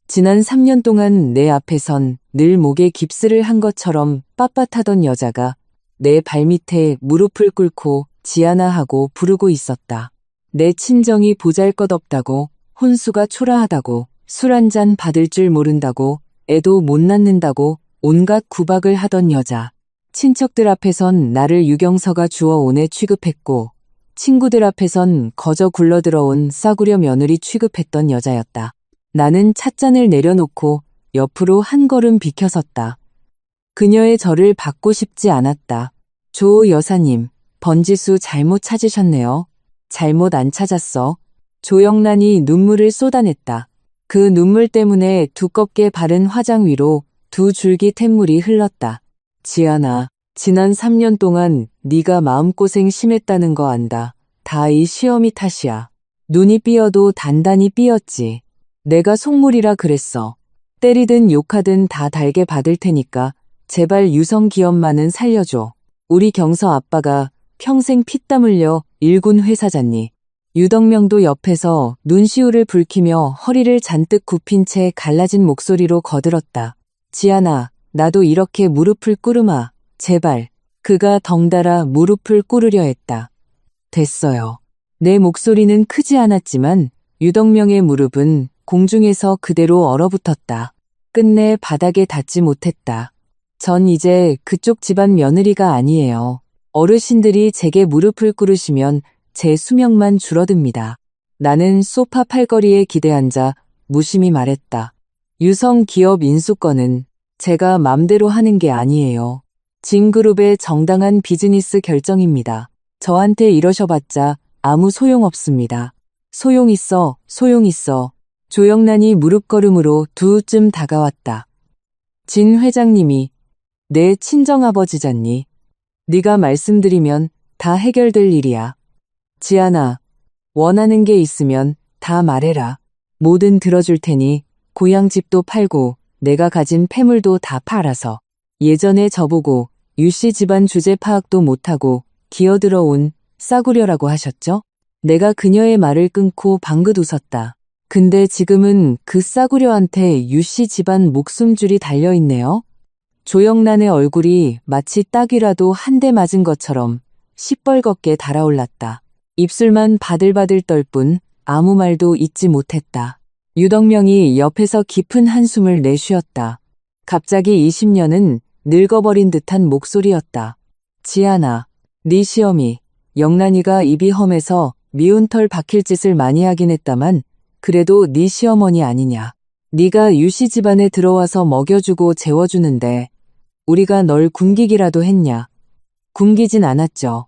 S1: 지난 3년 동안 내 앞에선 늘 목에 깁스를 한 것처럼 빳빳하던 여자가 내 발밑에 무릎을 꿇고 지아나 하고 부르고 있었다. 내 친정이 보잘것없다고, 혼수가 초라하다고, 술 한 잔 받을 줄 모른다고, 애도 못 낳는다고 온갖 구박을 하던 여자. 친척들 앞에선 나를 유경서가 주워 오네 취급했고 친구들 앞에선 거저 굴러들어온 싸구려 며느리 취급했던 여자였다. 나는 찻잔을 내려놓고 옆으로 한 걸음 비켜섰다. 그녀의 저를 받고 싶지 않았다. 조 여사님, 번지수 잘못 찾으셨네요. 잘못 안 찾았어. 조영란이 눈물을 쏟아냈다. 그 눈물 때문에 두껍게 바른 화장 위로 두 줄기 샘물이 흘렀다. 지아나, 지난 3년 동안 네가 마음고생 심했다는 거 안다. 다 이 시어미 탓이야. 눈이 삐어도 단단히 삐었지. 내가 속물이라 그랬어. 때리든 욕하든 다 달게 받을 테니까 제발 유성기엄마는 살려줘. 우리 경서 아빠가 평생 피땀 흘려 일군 회사잖니. 유덕명도 옆에서 눈시울을 붉히며 허리를 잔뜩 굽힌 채 갈라진 목소리로 거들었다. 지아나, 나도 이렇게 무릎을 꿇으마. 제발. 그가 덩달아 무릎을 꿇으려 했다. 됐어요. 내 목소리는 크지 않았지만 유덕명의 무릎은 공중에서 그대로 얼어붙었다. 끝내 바닥에 닿지 못했다. 전 이제 그쪽 집안 며느리가 아니에요. 어르신들이 제게 무릎을 꿇으시면 제 수명만 줄어듭니다. 나는 소파 팔걸이에 기대앉아 무심히 말했다. 유성 기업 인수권은 제가 맘대로 하는 게 아니에요. 진그룹의 정당한 비즈니스 결정입니다. 저한테 이러셔봤자 아무 소용없습니다. 소용있어, 소용있어. 조영란이 무릎걸음으로 두쯤 다가왔다. 진 회장님이 내 친정아버지잖니. 네가 말씀드리면 다 해결될 일이야. 지아나, 원하는 게 있으면 다 말해라. 뭐든 들어줄 테니 고향집도 팔고 내가 가진 패물도 다 팔아서. 예전에 저보고 유씨 집안 주제 파악도 못하고 기어들어온 싸구려라고 하셨죠? 내가 그녀의 말을 끊고 방긋 웃었다. 근데 지금은 그 싸구려한테 유씨 집안 목숨줄이 달려있네요. 조영란의 얼굴이 마치 딱이라도 한 대 맞은 것처럼 시뻘겋게 달아올랐다. 입술만 바들바들 떨 뿐 아무 말도 잇지 못했다. 유덕명이 옆에서 깊은 한숨을 내쉬었다. 갑자기 20년은 늙어버린 듯한 목소리였다. 지아나, 네 시어미, 영란이가 입이 험해서 미운 털 박힐 짓을 많이 하긴 했다만 그래도 네 시어머니 아니냐. 네가 유씨 집안에 들어와서 먹여주고 재워주는데 우리가 널 굶기기라도 했냐. 굶기진 않았죠.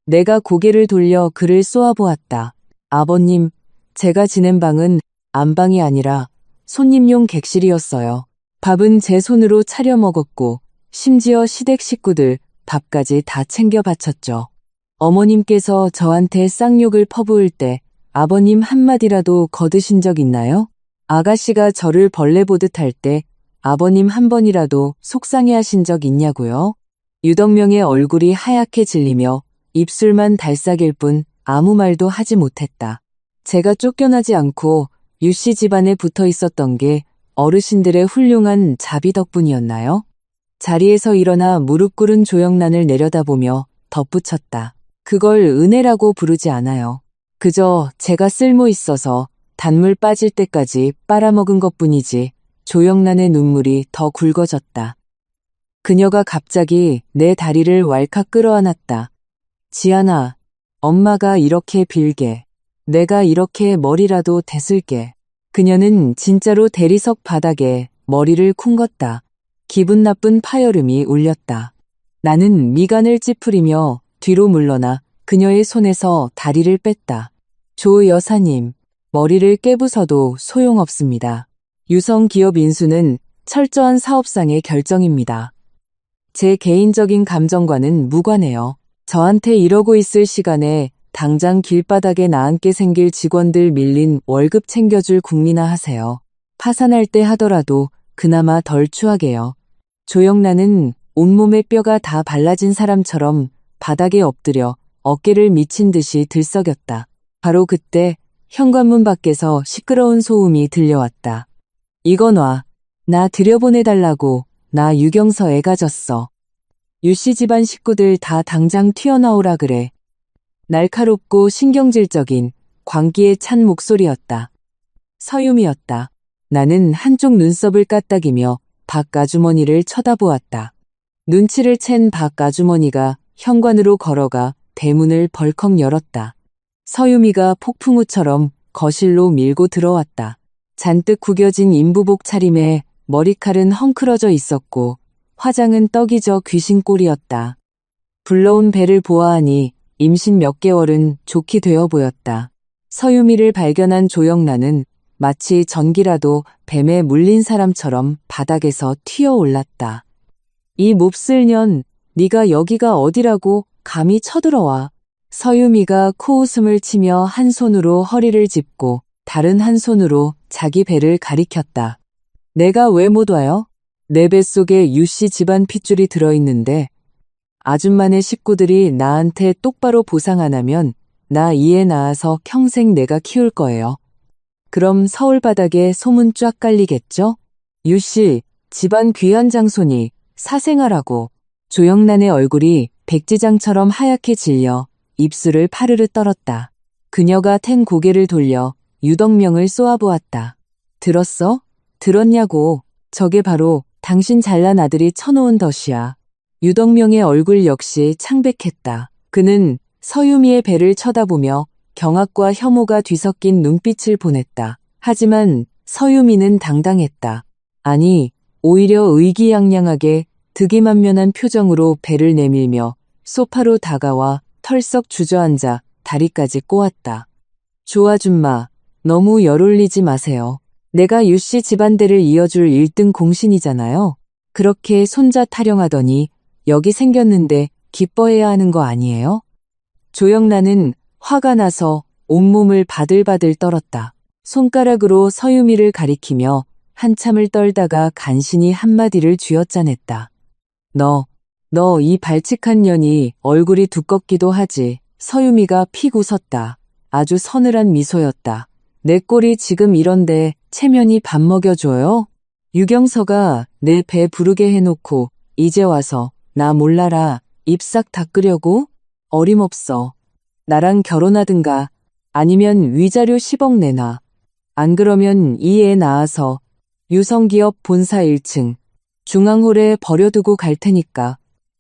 S1: 내가 고개를 돌려 그를 쏘아보았다. 아버님, 제가 지낸 방은 안방이 아니라 손님용 객실이었어요. 밥은 제 손으로 차려 먹었고 심지어 시댁 식구들 밥까지 다 챙겨 바쳤죠. 어머님께서 저한테 쌍욕을 퍼부을 때 아버님 한마디라도 거드신 적 있나요? 아가씨가 저를 벌레 보듯 할 때 아버님 한 번이라도 속상해 하신 적 있냐고요? 유덕명의 얼굴이 하얗게 질리며 입술만 달싹일 뿐 아무 말도 하지 못했다. 제가 쫓겨나지 않고 유씨 집안에 붙어 있었던 게 어르신들의 훌륭한 자비 덕분이었나요? 자리에서 일어나 무릎 꿇은 조영란을 내려다보며 덧붙였다. 그걸 은혜라고 부르지 않아요. 그저 제가 쓸모 있어서 단물 빠질 때까지 빨아먹은 것뿐이지. 조영란의 눈물이 더 굵어졌다. 그녀가 갑자기 내 다리를 왈칵 끌어안았다. 지아나, 엄마가 이렇게 빌게. 내가 이렇게 머리라도 대슬게. 그녀는 진짜로 대리석 바닥에 머리를 쿵궜다. 기분 나쁜 파열음이 울렸다. 나는 미간을 찌푸리며 뒤로 물러나 그녀의 손에서 다리를 뺐다. 조 여사님, 머리를 깨부숴도 소용없습니다. 유성기업 인수는 철저한 사업상의 결정입니다. 제 개인적인 감정과는 무관해요. 저한테 이러고 있을 시간에 당장 길바닥에 나앉게 생길 직원들 밀린 월급 챙겨줄 국리나 하세요. 파산할 때 하더라도 그나마 덜 추하게요. 조영란은 온몸에 뼈가 다 발라진 사람처럼 바닥에 엎드려 어깨를 미친 듯이 들썩였다. 바로 그때 현관문 밖에서 시끄러운 소음이 들려왔다. 이거 놔. 나 들여보내달라고. 나 유경서 애가 졌어. 유씨 집안 식구들 다 당장 튀어나오라 그래. 날카롭고 신경질적인 광기에 찬 목소리였다. 서유미였다. 나는 한쪽 눈썹을 까딱이며 박 아주머니를 쳐다보았다. 눈치를 챈 박 아주머니가 현관으로 걸어가 대문을 벌컥 열었다. 서유미가 폭풍우처럼 거실로 밀고 들어왔다. 잔뜩 구겨진 인부복 차림에 머리칼은 헝클어져 있었고 화장은 떡이 져 귀신꼴이었다. 불러온 배를 보아하니 임신 몇 개월은 좋게 되어 보였다. 서유미를 발견한 조영란은 마치 전기라도 뱀에 물린 사람처럼 바닥에서 튀어올랐다. 이 몹쓸 년, 네가 여기가 어디라고 감히 쳐들어와. 서유미가 코웃음을 치며 한 손으로 허리를 짚고 다른 한 손으로 자기 배를 가리켰다. 내가 왜 못 와요? 내 뱃속에 유씨 집안 핏줄이 들어있는데 아줌마네 식구들이 나한테 똑바로 보상 안 하면 나 이 애 낳아서 평생 내가 키울 거예요. 그럼 서울 바닥에 소문 쫙 깔리겠죠? 유씨, 집안 귀한 장손이 사생아라고. 조영란의 얼굴이 백지장처럼 하얗게 질려 입술을 파르르 떨었다. 그녀가 텐 고개를 돌려 유덕명을 쏘아보았다. 들었어? 들었냐고. 저게 바로 당신 잘난 아들이 쳐놓은 덫이야. 유덕명의 얼굴 역시 창백했다. 그는 서유미의 배를 쳐다보며 경악과 혐오가 뒤섞인 눈빛을 보냈다. 하지만 서유미는 당당했다. 아니, 오히려 의기양양하게 득이만면한 표정으로 배를 내밀며 소파로 다가와 털썩 주저앉아 다리까지 꼬았다. 조아줌마, 너무 열올리지 마세요. 내가 유씨 집안대를 이어줄 1등 공신이잖아요. 그렇게 손자 타령하더니 여기 생겼는데 기뻐해야 하는 거 아니에요? 조영란은 화가 나서 온몸을 바들바들 떨었다. 손가락으로 서유미를 가리키며 한참을 떨다가 간신히 한마디를 쥐어짜냈다. 너 이 발칙한 년이 얼굴이 두껍기도 하지. 서유미가 픽 웃었다. 아주 서늘한 미소였다. 내 꼴이 지금 이런데 체면이 밥 먹여줘요? 유경서가 내 배 부르게 해놓고 이제 와서 나 몰라라 입싹 닦으려고? 어림없어. 나랑 결혼하든가 아니면 위자료 10억 내놔. 안 그러면 이 애 낳아서 유성기업 본사 1층 중앙홀에 버려두고 갈 테니까.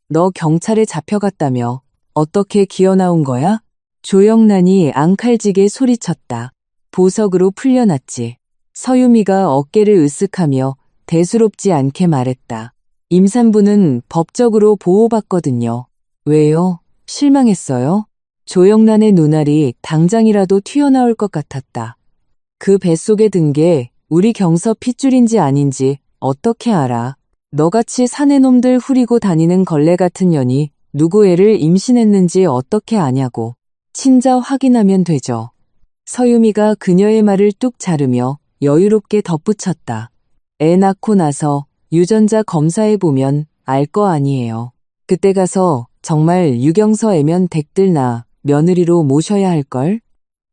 S1: 너 경찰에 잡혀갔다며. 어떻게 기어나온 거야? 조영란이 앙칼지게 소리쳤다. 보석으로 풀려났지. 서유미가 어깨를 으쓱하며 대수롭지 않게 말했다. 임산부는 법적으로 보호받거든요. 왜요? 실망했어요? 조영란의 눈알이 당장이라도 튀어나올 것 같았다. 그 뱃속에 든 게 우리 경서 핏줄인지 아닌지 어떻게 알아? 너같이 사내놈들 후리고 다니는 걸레 같은 년이 누구 애를 임신했는지 어떻게 아냐고. 친자 확인하면 되죠. 서유미가 그녀의 말을 뚝 자르며 여유롭게 덧붙였다. 애 낳고 나서 유전자 검사해보면 알 거 아니에요. 그때 가서 정말 유경서 애면 댁들 나 며느리로 모셔야 할걸?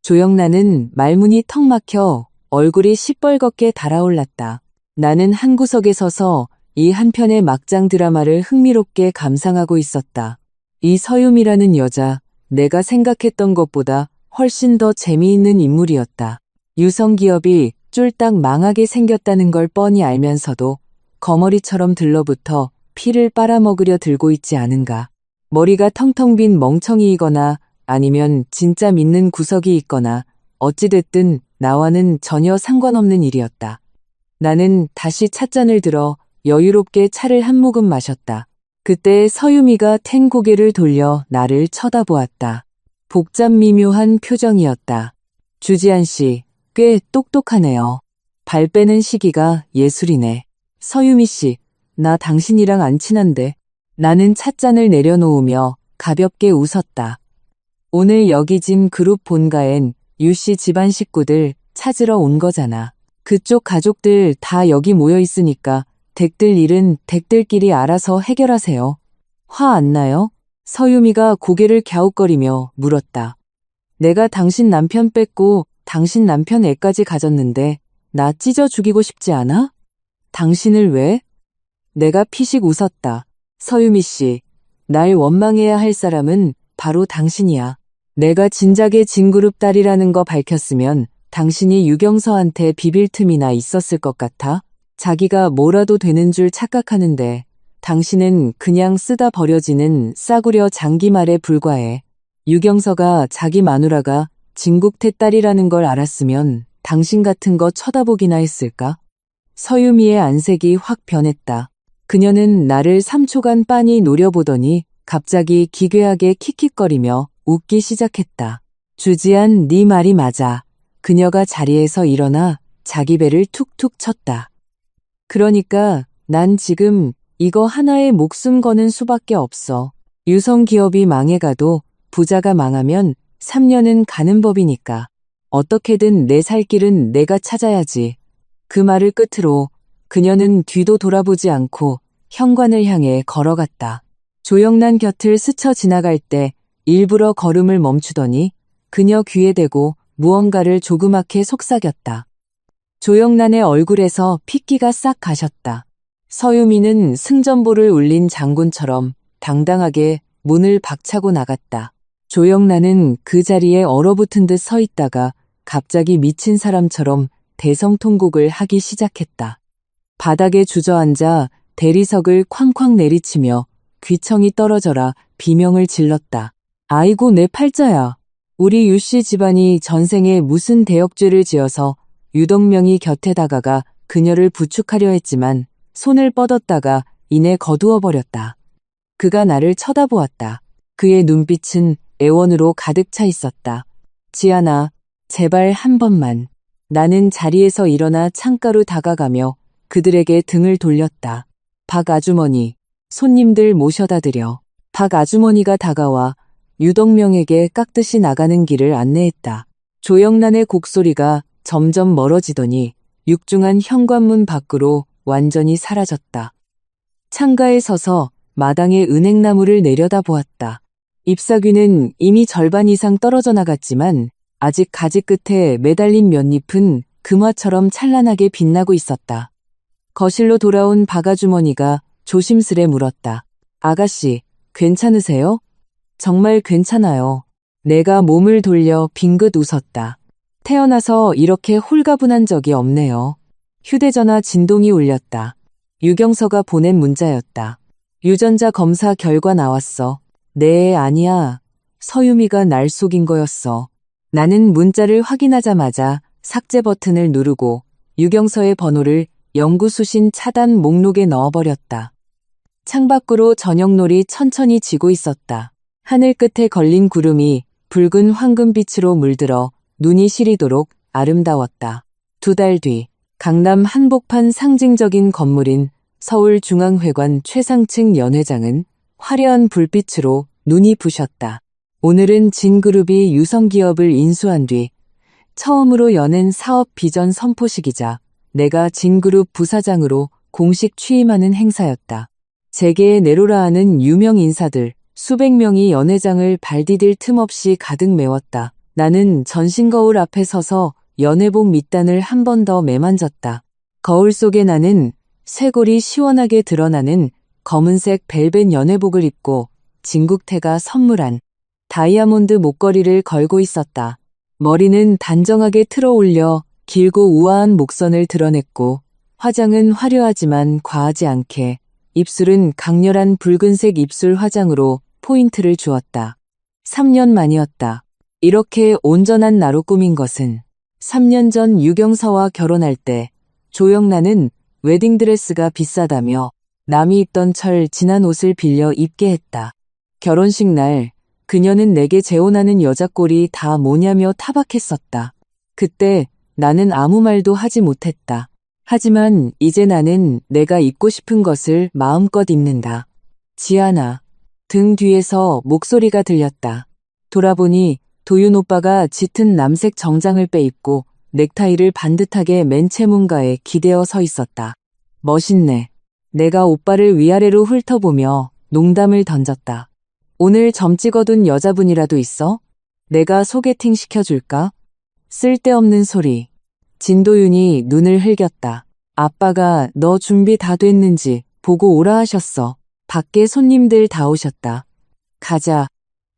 S1: 조영란은 말문이 턱 막혀 얼굴이 시뻘겋게 달아올랐다. 나는 한 구석에 서서 이 한편의 막장 드라마를 흥미롭게 감상하고 있었다. 이 서유미라는 여자, 내가 생각했던 것보다 훨씬 더 재미있는 인물이었다. 유성기업이 쫄딱 망하게 생겼다는 걸 뻔히 알면서도 거머리처럼 들러붙어 피를 빨아먹으려 들고 있지 않은가. 머리가 텅텅 빈 멍청이이거나 아니면 진짜 믿는 구석이 있거나 어찌됐든 나와는 전혀 상관없는 일이었다. 나는 다시 찻잔을 들어 여유롭게 차를 한 모금 마셨다. 그때 서유미가 텐 고개를 돌려 나를 쳐다보았다. 복잡 미묘한 표정이었다. 주지한 씨, 꽤 똑똑하네요. 발 빼는 시기가 예술이네. 서유미 씨, 나 당신이랑 안 친한데. 나는 찻잔을 내려놓으며 가볍게 웃었다. 오늘 여기 진 그룹 본가엔 유씨 집안 식구들 찾으러 온 거잖아. 그쪽 가족들 다 여기 모여 있으니까 댁들 일은 댁들끼리 알아서 해결하세요. 화 안 나요? 서유미가 고개를 갸웃거리며 물었다. 내가 당신 남편 뺏고 당신 남편 애까지 가졌는데 나 찢어 죽이고 싶지 않아? 당신을 왜? 내가 피식 웃었다. 서유미 씨, 날 원망해야 할 사람은 바로 당신이야. 내가 진작에 진그룹 딸이라는 거 밝혔으면 당신이 유경서한테 비빌 틈이나 있었을 것 같아? 자기가 뭐라도 되는 줄 착각하는데 당신은 그냥 쓰다 버려지는 싸구려 장기말에 불과해. 유경서가 자기 마누라가 진국태 딸이라는 걸 알았으면 당신 같은 거 쳐다보기나 했을까? 서유미의 안색이 확 변했다. 그녀는 나를 3초간 빤히 노려보더니 갑자기 기괴하게 킥킥거리며 웃기 시작했다. 주지한, 네 말이 맞아. 그녀가 자리에서 일어나 자기 배를 툭툭 쳤다. 그러니까 난 지금 이거 하나에 목숨 거는 수밖에 없어. 유성기업이 망해가도 부자가 망하면 3년은 가는 법이니까. 어떻게든 내 살 길은 내가 찾아야지. 그 말을 끝으로 그녀는 뒤도 돌아보지 않고 현관을 향해 걸어갔다. 조영란 곁을 스쳐 지나갈 때 일부러 걸음을 멈추더니 그녀 귀에 대고 무언가를 조그맣게 속삭였다. 조영란의 얼굴에서 핏기가 싹 가셨다. 서유미는 승전보를 울린 장군처럼 당당하게 문을 박차고 나갔다. 조영란은 그 자리에 얼어붙은 듯 서 있다가 갑자기 미친 사람처럼 대성통곡을 하기 시작했다. 바닥에 주저앉아 대리석을 쾅쾅 내리치며 귀청이 떨어져라 비명을 질렀다. 아이고 내 팔자야. 우리 유씨 집안이 전생에 무슨 대역죄를 지어서 유덕명이 곁에 다가가 그녀를 부축하려 했지만 손을 뻗었다가 이내 거두어 버렸다. 그가 나를 쳐다보았다. 그의 눈빛은 애원으로 가득 차 있었다. 지아나, 제발 한 번만. 나는 자리에서 일어나 창가로 다가가며 그들에게 등을 돌렸다. 박 아주머니, 손님들 모셔다 드려. 박 아주머니가 다가와 유덕명에게 깍듯이 나가는 길을 안내했다. 조영란의 곡소리가 점점 멀어지더니 육중한 현관문 밖으로 완전히 사라졌다. 창가에 서서 마당의 은행나무를 내려다보았다. 잎사귀는 이미 절반 이상 떨어져 나갔지만 아직 가지 끝에 매달린 몇 잎은 금화처럼 찬란하게 빛나고 있었다. 거실로 돌아온 박아주머니가 조심스레 물었다. 아가씨, 괜찮으세요? 정말 괜찮아요. 내가 몸을 돌려 빙긋 웃었다. 태어나서 이렇게 홀가분한 적이 없네요. 휴대전화 진동이 울렸다. 유경서가 보낸 문자였다. 유전자 검사 결과 나왔어. 네, 아니야. 서유미가 날 속인 거였어. 나는 문자를 확인하자마자 삭제 버튼을 누르고 유경서의 번호를 연구수신 차단 목록에 넣어버렸다. 창밖으로 저녁놀이 천천히 지고 있었다. 하늘 끝에 걸린 구름이 붉은 황금빛으로 물들어 눈이 시리도록 아름다웠다. 2달 뒤 강남 한복판 상징적인 건물인 서울중앙회관 최상층 연회장은 화려한 불빛으로 눈이 부셨다. 오늘은 진그룹이 유성기업을 인수한 뒤 처음으로 여는 사업 비전 선포식이자 내가 진그룹 부사장으로 공식 취임하는 행사였다. 재계에 내로라 하는 유명 인사들 수백 명이 연회장을 발디딜 틈 없이 가득 메웠다. 나는 전신거울 앞에 서서 연회복 밑단을 한 번 더 매만졌다. 거울 속에 나는 쇄골이 시원하게 드러나는 검은색 벨벳 연회복을 입고 진국태가 선물한 다이아몬드 목걸이를 걸고 있었다. 머리는 단정하게 틀어 올려 길고 우아한 목선을 드러냈고 화장은 화려하지만 과하지 않게 입술은 강렬한 붉은색 입술 화장으로 포인트를 주었다. 3년 만이었다. 이렇게 온전한 나로 꾸민 것은 3년 전 유경서와 결혼할 때 조영란은 웨딩드레스가 비싸다며 남이 입던 철 지난 옷을 빌려 입게 했다. 결혼식 날 그녀는 내게 재혼하는 여자 꼴이 다 뭐냐며 타박했었다. 그때 나는 아무 말도 하지 못했다. 하지만 이제 나는 내가 입고 싶은 것을 마음껏 입는다. 지아나. 등 뒤에서 목소리가 들렸다. 돌아보니 도윤 오빠가 짙은 남색 정장을 빼입고 넥타이를 반듯하게 맨 채문가에 기대어 서 있었다. 멋있네. 내가 오빠를 위아래로 훑어보며 농담을 던졌다. 오늘 점 찍어둔 여자분이라도 있어? 내가 소개팅 시켜줄까? 쓸데없는 소리. 진도윤이 눈을 흘겼다. 아빠가 너 준비 다 됐는지 보고 오라 하셨어. 밖에 손님들 다 오셨다. 가자.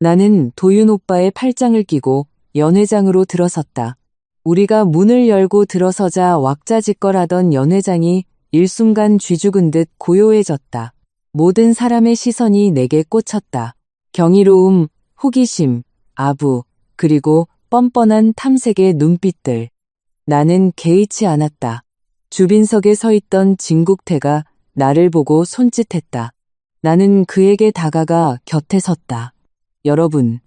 S1: 나는 도윤 오빠의 팔짱을 끼고 연회장으로 들어섰다. 우리가 문을 열고 들어서자 왁자지껄하던 연회장이 일순간 쥐죽은 듯 고요해졌다. 모든 사람의 시선이 내게 꽂혔다. 경이로움, 호기심, 아부, 그리고 뻔뻔한 탐색의 눈빛들. 나는 개의치 않았다. 주빈석에 서 있던 진국태가 나를 보고 손짓했다. 나는 그에게 다가가 곁에 섰다. 여러분.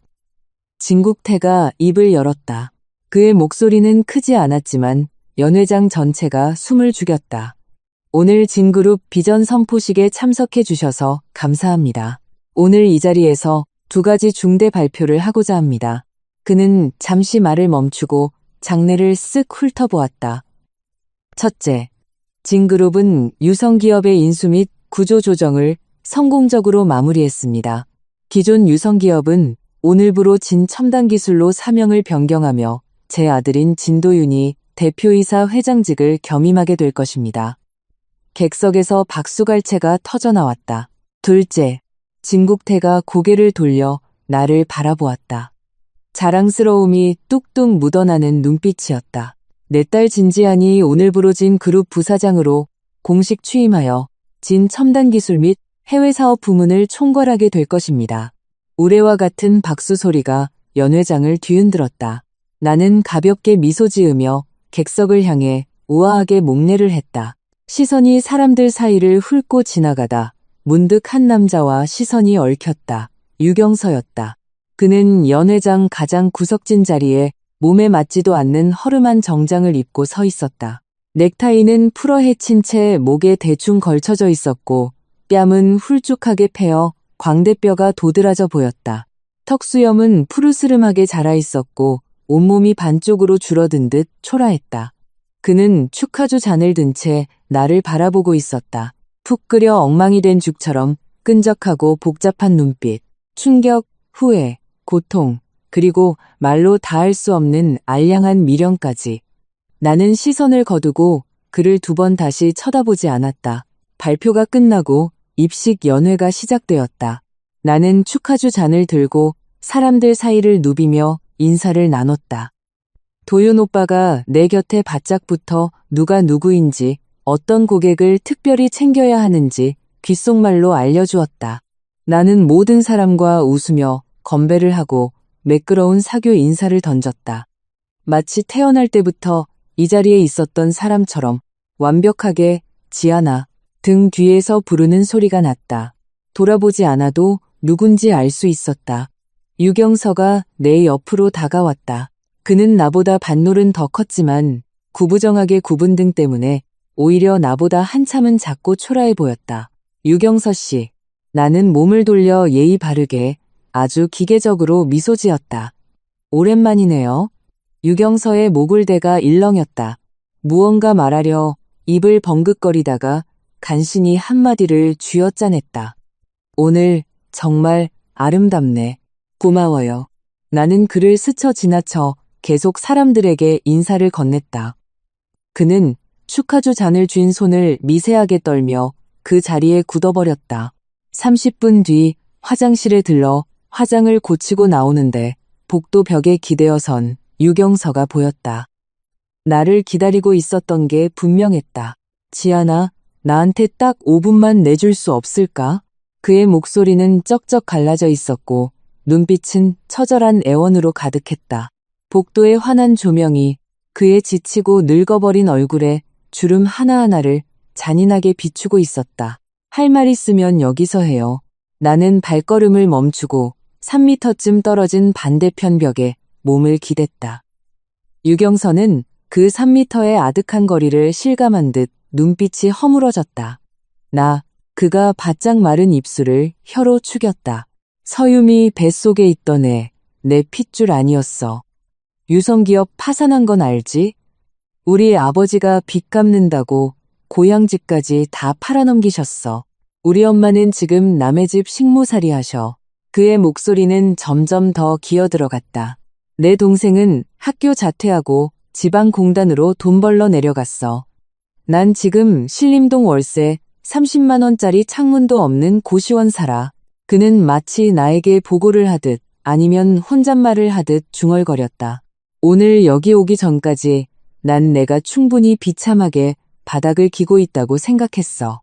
S1: 진국태가 입을 열었다. 그의 목소리는 크지 않았지만 연회장 전체가 숨을 죽였다. 오늘 진그룹 비전 선포식에 참석해 주셔서 감사합니다. 오늘 이 자리에서 2가지 중대 발표를 하고자 합니다. 그는 잠시 말을 멈추고 장내를 쓱 훑어보았다. 첫째, 진그룹은 유성기업의 인수 및 구조 조정을 성공적으로 마무리했습니다. 기존 유성기업은 오늘부로 진첨단기술로 사명을 변경하며 제 아들인 진도윤이 대표이사 회장직을 겸임하게 될 것입니다. 객석에서 박수갈채가 터져나왔다. 둘째, 진국태가 고개를 돌려 나를 바라보았다. 자랑스러움이 뚝뚝 묻어나는 눈빛이었다. 내 딸 진지안이 오늘부로 진그룹 부사장으로 공식 취임하여 진첨단기술 및 해외사업 부문을 총괄하게 될 것입니다. 우레와 같은 박수 소리가 연회장을 뒤흔들었다. 나는 가볍게 미소 지으며 객석을 향해 우아하게 목례를 했다. 시선이 사람들 사이를 훑고 지나가다 문득 한 남자와 시선이 얽혔다. 유경서였다. 그는 연회장 가장 구석진 자리에 몸에 맞지도 않는 허름한 정장을 입고 서 있었다. 넥타이는 풀어 헤친 채 목에 대충 걸쳐져 있었고 뺨은 훌쭉하게 패어 광대뼈가 도드라져 보였다. 턱수염은 푸르스름하게 자라 있었고 온몸이 반쪽으로 줄어든 듯 초라했다. 그는 축하주 잔을 든 채 나를 바라보고 있었다. 푹 끓여 엉망이 된 죽처럼 끈적하고 복잡한 눈빛, 충격, 후회, 고통, 그리고 말로 다할 수 없는 알량한 미련까지. 나는 시선을 거두고 그를 2번 다시 쳐다보지 않았다. 발표가 끝나고 입식 연회가 시작되었다. 나는 축하주 잔을 들고 사람들 사이를 누비며 인사를 나눴다. 도윤 오빠가 내 곁에 바짝 붙어 누가 누구인지 어떤 고객을 특별히 챙겨야 하는지 귓속말로 알려주었다. 나는 모든 사람과 웃으며 건배를 하고 매끄러운 사교 인사를 던졌다. 마치 태어날 때부터 이 자리에 있었던 사람처럼 완벽하게 지아나 등 뒤에서 부르는 소리가 났다. 돌아보지 않아도 누군지 알 수 있었다. 유경서가 내 옆으로 다가왔다. 그는 나보다 반놀은 더 컸지만 구부정하게 굽은 등 때문에 오히려 나보다 한참은 작고 초라해 보였다. 유경서 씨. 나는 몸을 돌려 예의 바르게 아주 기계적으로 미소 지었다. 오랜만이네요. 유경서의 목을대가 일렁였다. 무언가 말하려 입을 벙긋거리다가 간신히 한마디를 쥐어짜냈다. 오늘 정말 아름답네. 고마워요. 나는 그를 스쳐 지나쳐 계속 사람들에게 인사를 건넸다. 그는 축하주 잔을 쥔 손을 미세하게 떨며 그 자리에 굳어버렸다. 30분 뒤 화장실에 들러 화장을 고치고 나오는데 복도 벽에 기대어 선 유경서가 보였다. 나를 기다리고 있었던 게 분명했다. 지아나, 나한테 딱 5분만 내줄 수 없을까? 그의 목소리는 쩍쩍 갈라져 있었고 눈빛은 처절한 애원으로 가득했다. 복도의 환한 조명이 그의 지치고 늙어버린 얼굴에 주름 하나하나를 잔인하게 비추고 있었다. 할 말 있으면 여기서 해요. 나는 발걸음을 멈추고 3미터쯤 떨어진 반대편 벽에 몸을 기댔다. 유경서는 그 3미터의 아득한 거리를 실감한 듯 눈빛이 허물어졌다. 그가 바짝 마른 입술을 혀로 축였다. 서유미 뱃속에 있던 애, 내 핏줄 아니었어. 유성기업 파산한 건 알지? 우리 아버지가 빚 갚는다고 고향집까지 다 팔아넘기셨어. 우리 엄마는 지금 남의 집 식모살이 하셔. 그의 목소리는 점점 더 기어들어갔다. 내 동생은 학교 자퇴하고 지방공단으로 돈 벌러 내려갔어. 난 지금 신림동 월세 30만 원짜리 창문도 없는 고시원 살아. 그는 마치 나에게 보고를 하듯 아니면 혼잣말을 하듯 중얼거렸다. 오늘 여기 오기 전까지 난 내가 충분히 비참하게 바닥을 기고 있다고 생각했어.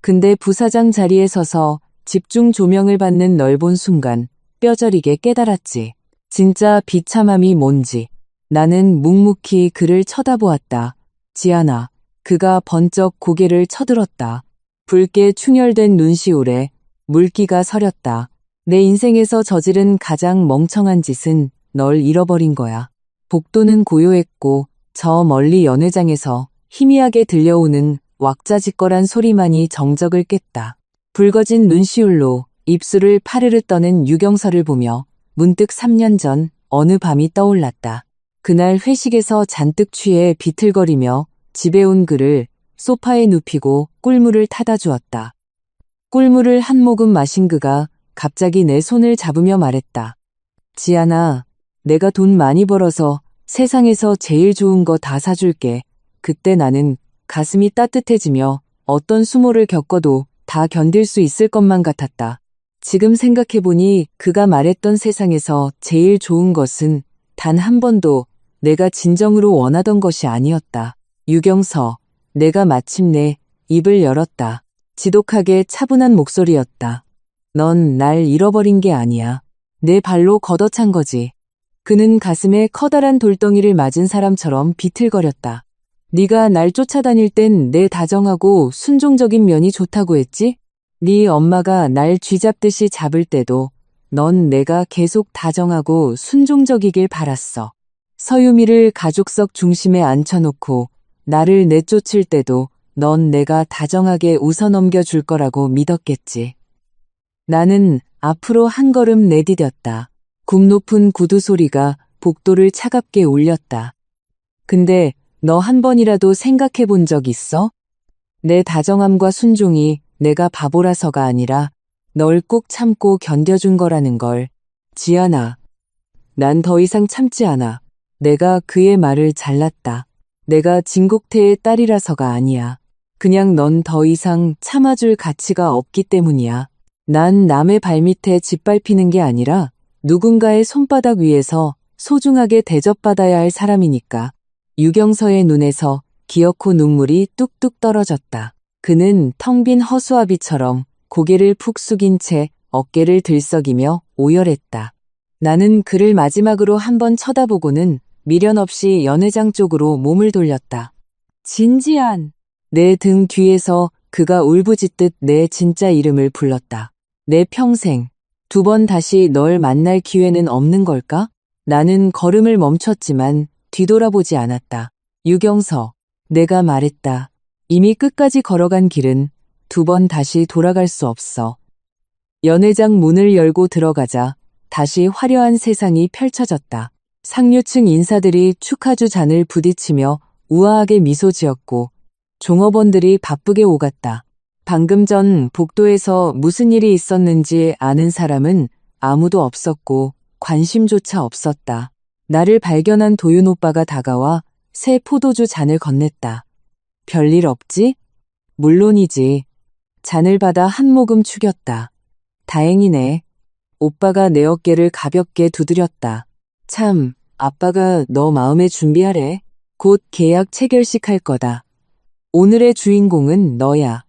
S1: 근데 부사장 자리에 서서 집중 조명을 받는 널 본 순간 뼈저리게 깨달았지. 진짜 비참함이 뭔지. 나는 묵묵히 그를 쳐다보았다. 지아나. 그가 번쩍 고개를 쳐들었다. 붉게 충혈된 눈시울에 물기가 서렸다. 내 인생에서 저지른 가장 멍청한 짓은 널 잃어버린 거야. 복도는 고요했고 저 멀리 연회장에서 희미하게 들려오는 왁자지껄한 소리만이 정적을 깼다. 붉어진 눈시울로 입술을 파르르 떠는 유경서를 보며 문득 3년 전 어느 밤이 떠올랐다. 그날 회식에서 잔뜩 취해 비틀거리며 집에 온 그를 소파에 눕히고 꿀물을 타다 주었다. 꿀물을 한 모금 마신 그가 갑자기 내 손을 잡으며 말했다. 지아나, 내가 돈 많이 벌어서 세상에서 제일 좋은 거 다 사줄게. 그때 나는 가슴이 따뜻해지며 어떤 수모를 겪어도 다 견딜 수 있을 것만 같았다. 지금 생각해보니 그가 말했던 세상에서 제일 좋은 것은 단 한 번도 내가 진정으로 원하던 것이 아니었다. 유경서, 내가 마침내 입을 열었다. 지독하게 차분한 목소리였다. 넌 날 잃어버린 게 아니야. 내 발로 걷어찬 거지. 그는 가슴에 커다란 돌덩이를 맞은 사람처럼 비틀거렸다. 네가 날 쫓아다닐 땐 내 다정하고 순종적인 면이 좋다고 했지? 네 엄마가 날 쥐잡듯이 잡을 때도 넌 내가 계속 다정하고 순종적이길 바랐어. 서유미를 가족석 중심에 앉혀놓고 나를 내쫓을 때도 넌 내가 다정하게 웃어넘겨 줄 거라고 믿었겠지. 나는 앞으로 한 걸음 내디뎠다. 굽 높은 구두 소리가 복도를 차갑게 울렸다. 근데 너 한 번이라도 생각해 본 적 있어? 내 다정함과 순종이 내가 바보라서가 아니라 널 꾹 참고 견뎌준 거라는 걸. 지아나, 난 더 이상 참지 않아. 내가 그의 말을 잘랐다. 내가 진국태의 딸이라서가 아니야. 그냥 넌 더 이상 참아줄 가치가 없기 때문이야. 난 남의 발밑에 짓밟히는 게 아니라 누군가의 손바닥 위에서 소중하게 대접받아야 할 사람이니까. 유경서의 눈에서 기어코 눈물이 뚝뚝 떨어졌다. 그는 텅 빈 허수아비처럼 고개를 푹 숙인 채 어깨를 들썩이며 오열했다. 나는 그를 마지막으로 한번 쳐다보고는 미련 없이 연회장 쪽으로 몸을 돌렸다. 진지한. 내 등 뒤에서 그가 울부짖듯 내 진짜 이름을 불렀다. 내 평생 2번 다시 널 만날 기회는 없는 걸까? 나는 걸음을 멈췄지만 뒤돌아보지 않았다. 유경서, 내가 말했다. 이미 끝까지 걸어간 길은 2번 다시 돌아갈 수 없어. 연회장 문을 열고 들어가자 다시 화려한 세상이 펼쳐졌다. 상류층 인사들이 축하주 잔을 부딪히며 우아하게 미소 지었고 종업원들이 바쁘게 오갔다. 방금 전 복도에서 무슨 일이 있었는지 아는 사람은 아무도 없었고 관심조차 없었다. 나를 발견한 도윤 오빠가 다가와 새 포도주 잔을 건넸다. 별일 없지? 물론이지. 잔을 받아 한 모금 축였다. 다행이네. 오빠가 내 어깨를 가볍게 두드렸다. 참, 아빠가 너 마음에 준비하래. 곧 계약 체결식 할 거다. 오늘의 주인공은 너야.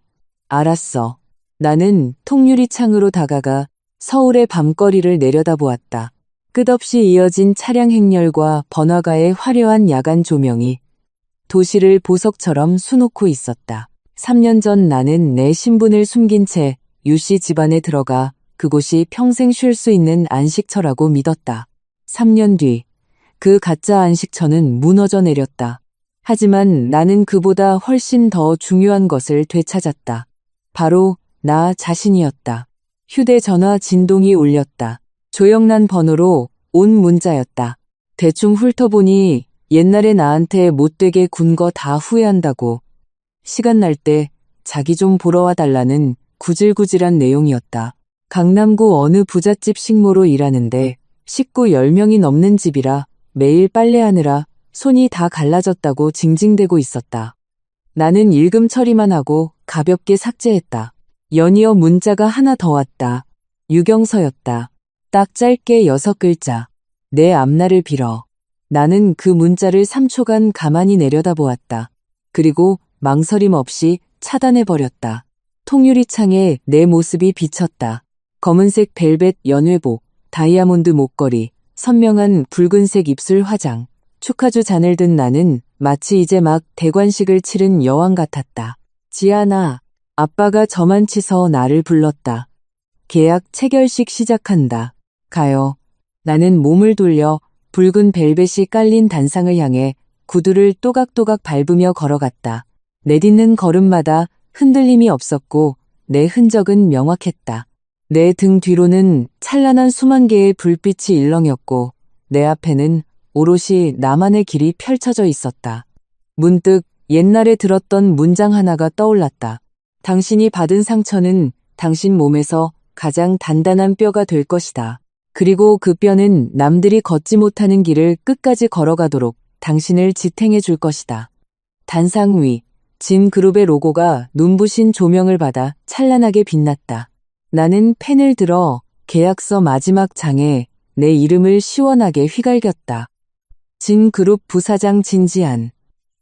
S1: 알았어. 나는 통유리 창으로 다가가 서울의 밤거리를 내려다보았다. 끝없이 이어진 차량 행렬과 번화가의 화려한 야간 조명이 도시를 보석처럼 수놓고 있었다. 3년 전 나는 내 신분을 숨긴 채 유씨 집안에 들어가 그곳이 평생 쉴 수 있는 안식처라고 믿었다. 3년 뒤, 그 가짜 안식처는 무너져 내렸다. 하지만 나는 그보다 훨씬 더 중요한 것을 되찾았다. 바로 나 자신이었다. 휴대전화 진동이 울렸다. 조영란 번호로 온 문자였다. 대충 훑어보니 옛날에 나한테 못되게 군 거 다 후회한다고. 시간 날 때 자기 좀 보러 와달라는 구질구질한 내용이었다. 강남구 어느 부잣집 식모로 일하는데 식구 10명이 넘는 집이라 매일 빨래하느라 손이 다 갈라졌다고 징징대고 있었다. 나는 일금 처리만 하고 가볍게 삭제했다. 연이어 문자가 하나 더 왔다. 유경서였다. 딱 짧게 6글자. 내 앞날을 빌어. 나는 그 문자를 3초간 가만히 내려다보았다. 그리고 망설임 없이 차단해버렸다. 통유리창에 내 모습이 비쳤다. 검은색 벨벳 연회복, 다이아몬드 목걸이, 선명한 붉은색 입술 화장. 축하주 잔을 든 나는 마치 이제 막 대관식을 치른 여왕 같았다. 지아나, 아빠가 저만 치서 나를 불렀다. 계약 체결식 시작한다. 가요. 나는 몸을 돌려 붉은 벨벳이 깔린 단상을 향해 구두를 또각또각 밟으며 걸어갔다. 내딛는 걸음마다 흔들림이 없었고 내 흔적은 명확했다. 내 등 뒤로는 찬란한 수만 개의 불빛이 일렁였고 내 앞에는 오롯이 나만의 길이 펼쳐져 있었다. 문득 옛날에 들었던 문장 하나가 떠올랐다. 당신이 받은 상처는 당신 몸에서 가장 단단한 뼈가 될 것이다. 그리고 그 뼈는 남들이 걷지 못하는 길을 끝까지 걸어가도록 당신을 지탱해 줄 것이다. 단상 위, 진그룹의 로고가 눈부신 조명을 받아 찬란하게 빛났다. 나는 펜을 들어 계약서 마지막 장에 내 이름을 시원하게 휘갈겼다. 진그룹 부사장 진지한.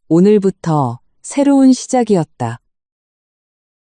S1: 오늘부터 새로운 시작이었다.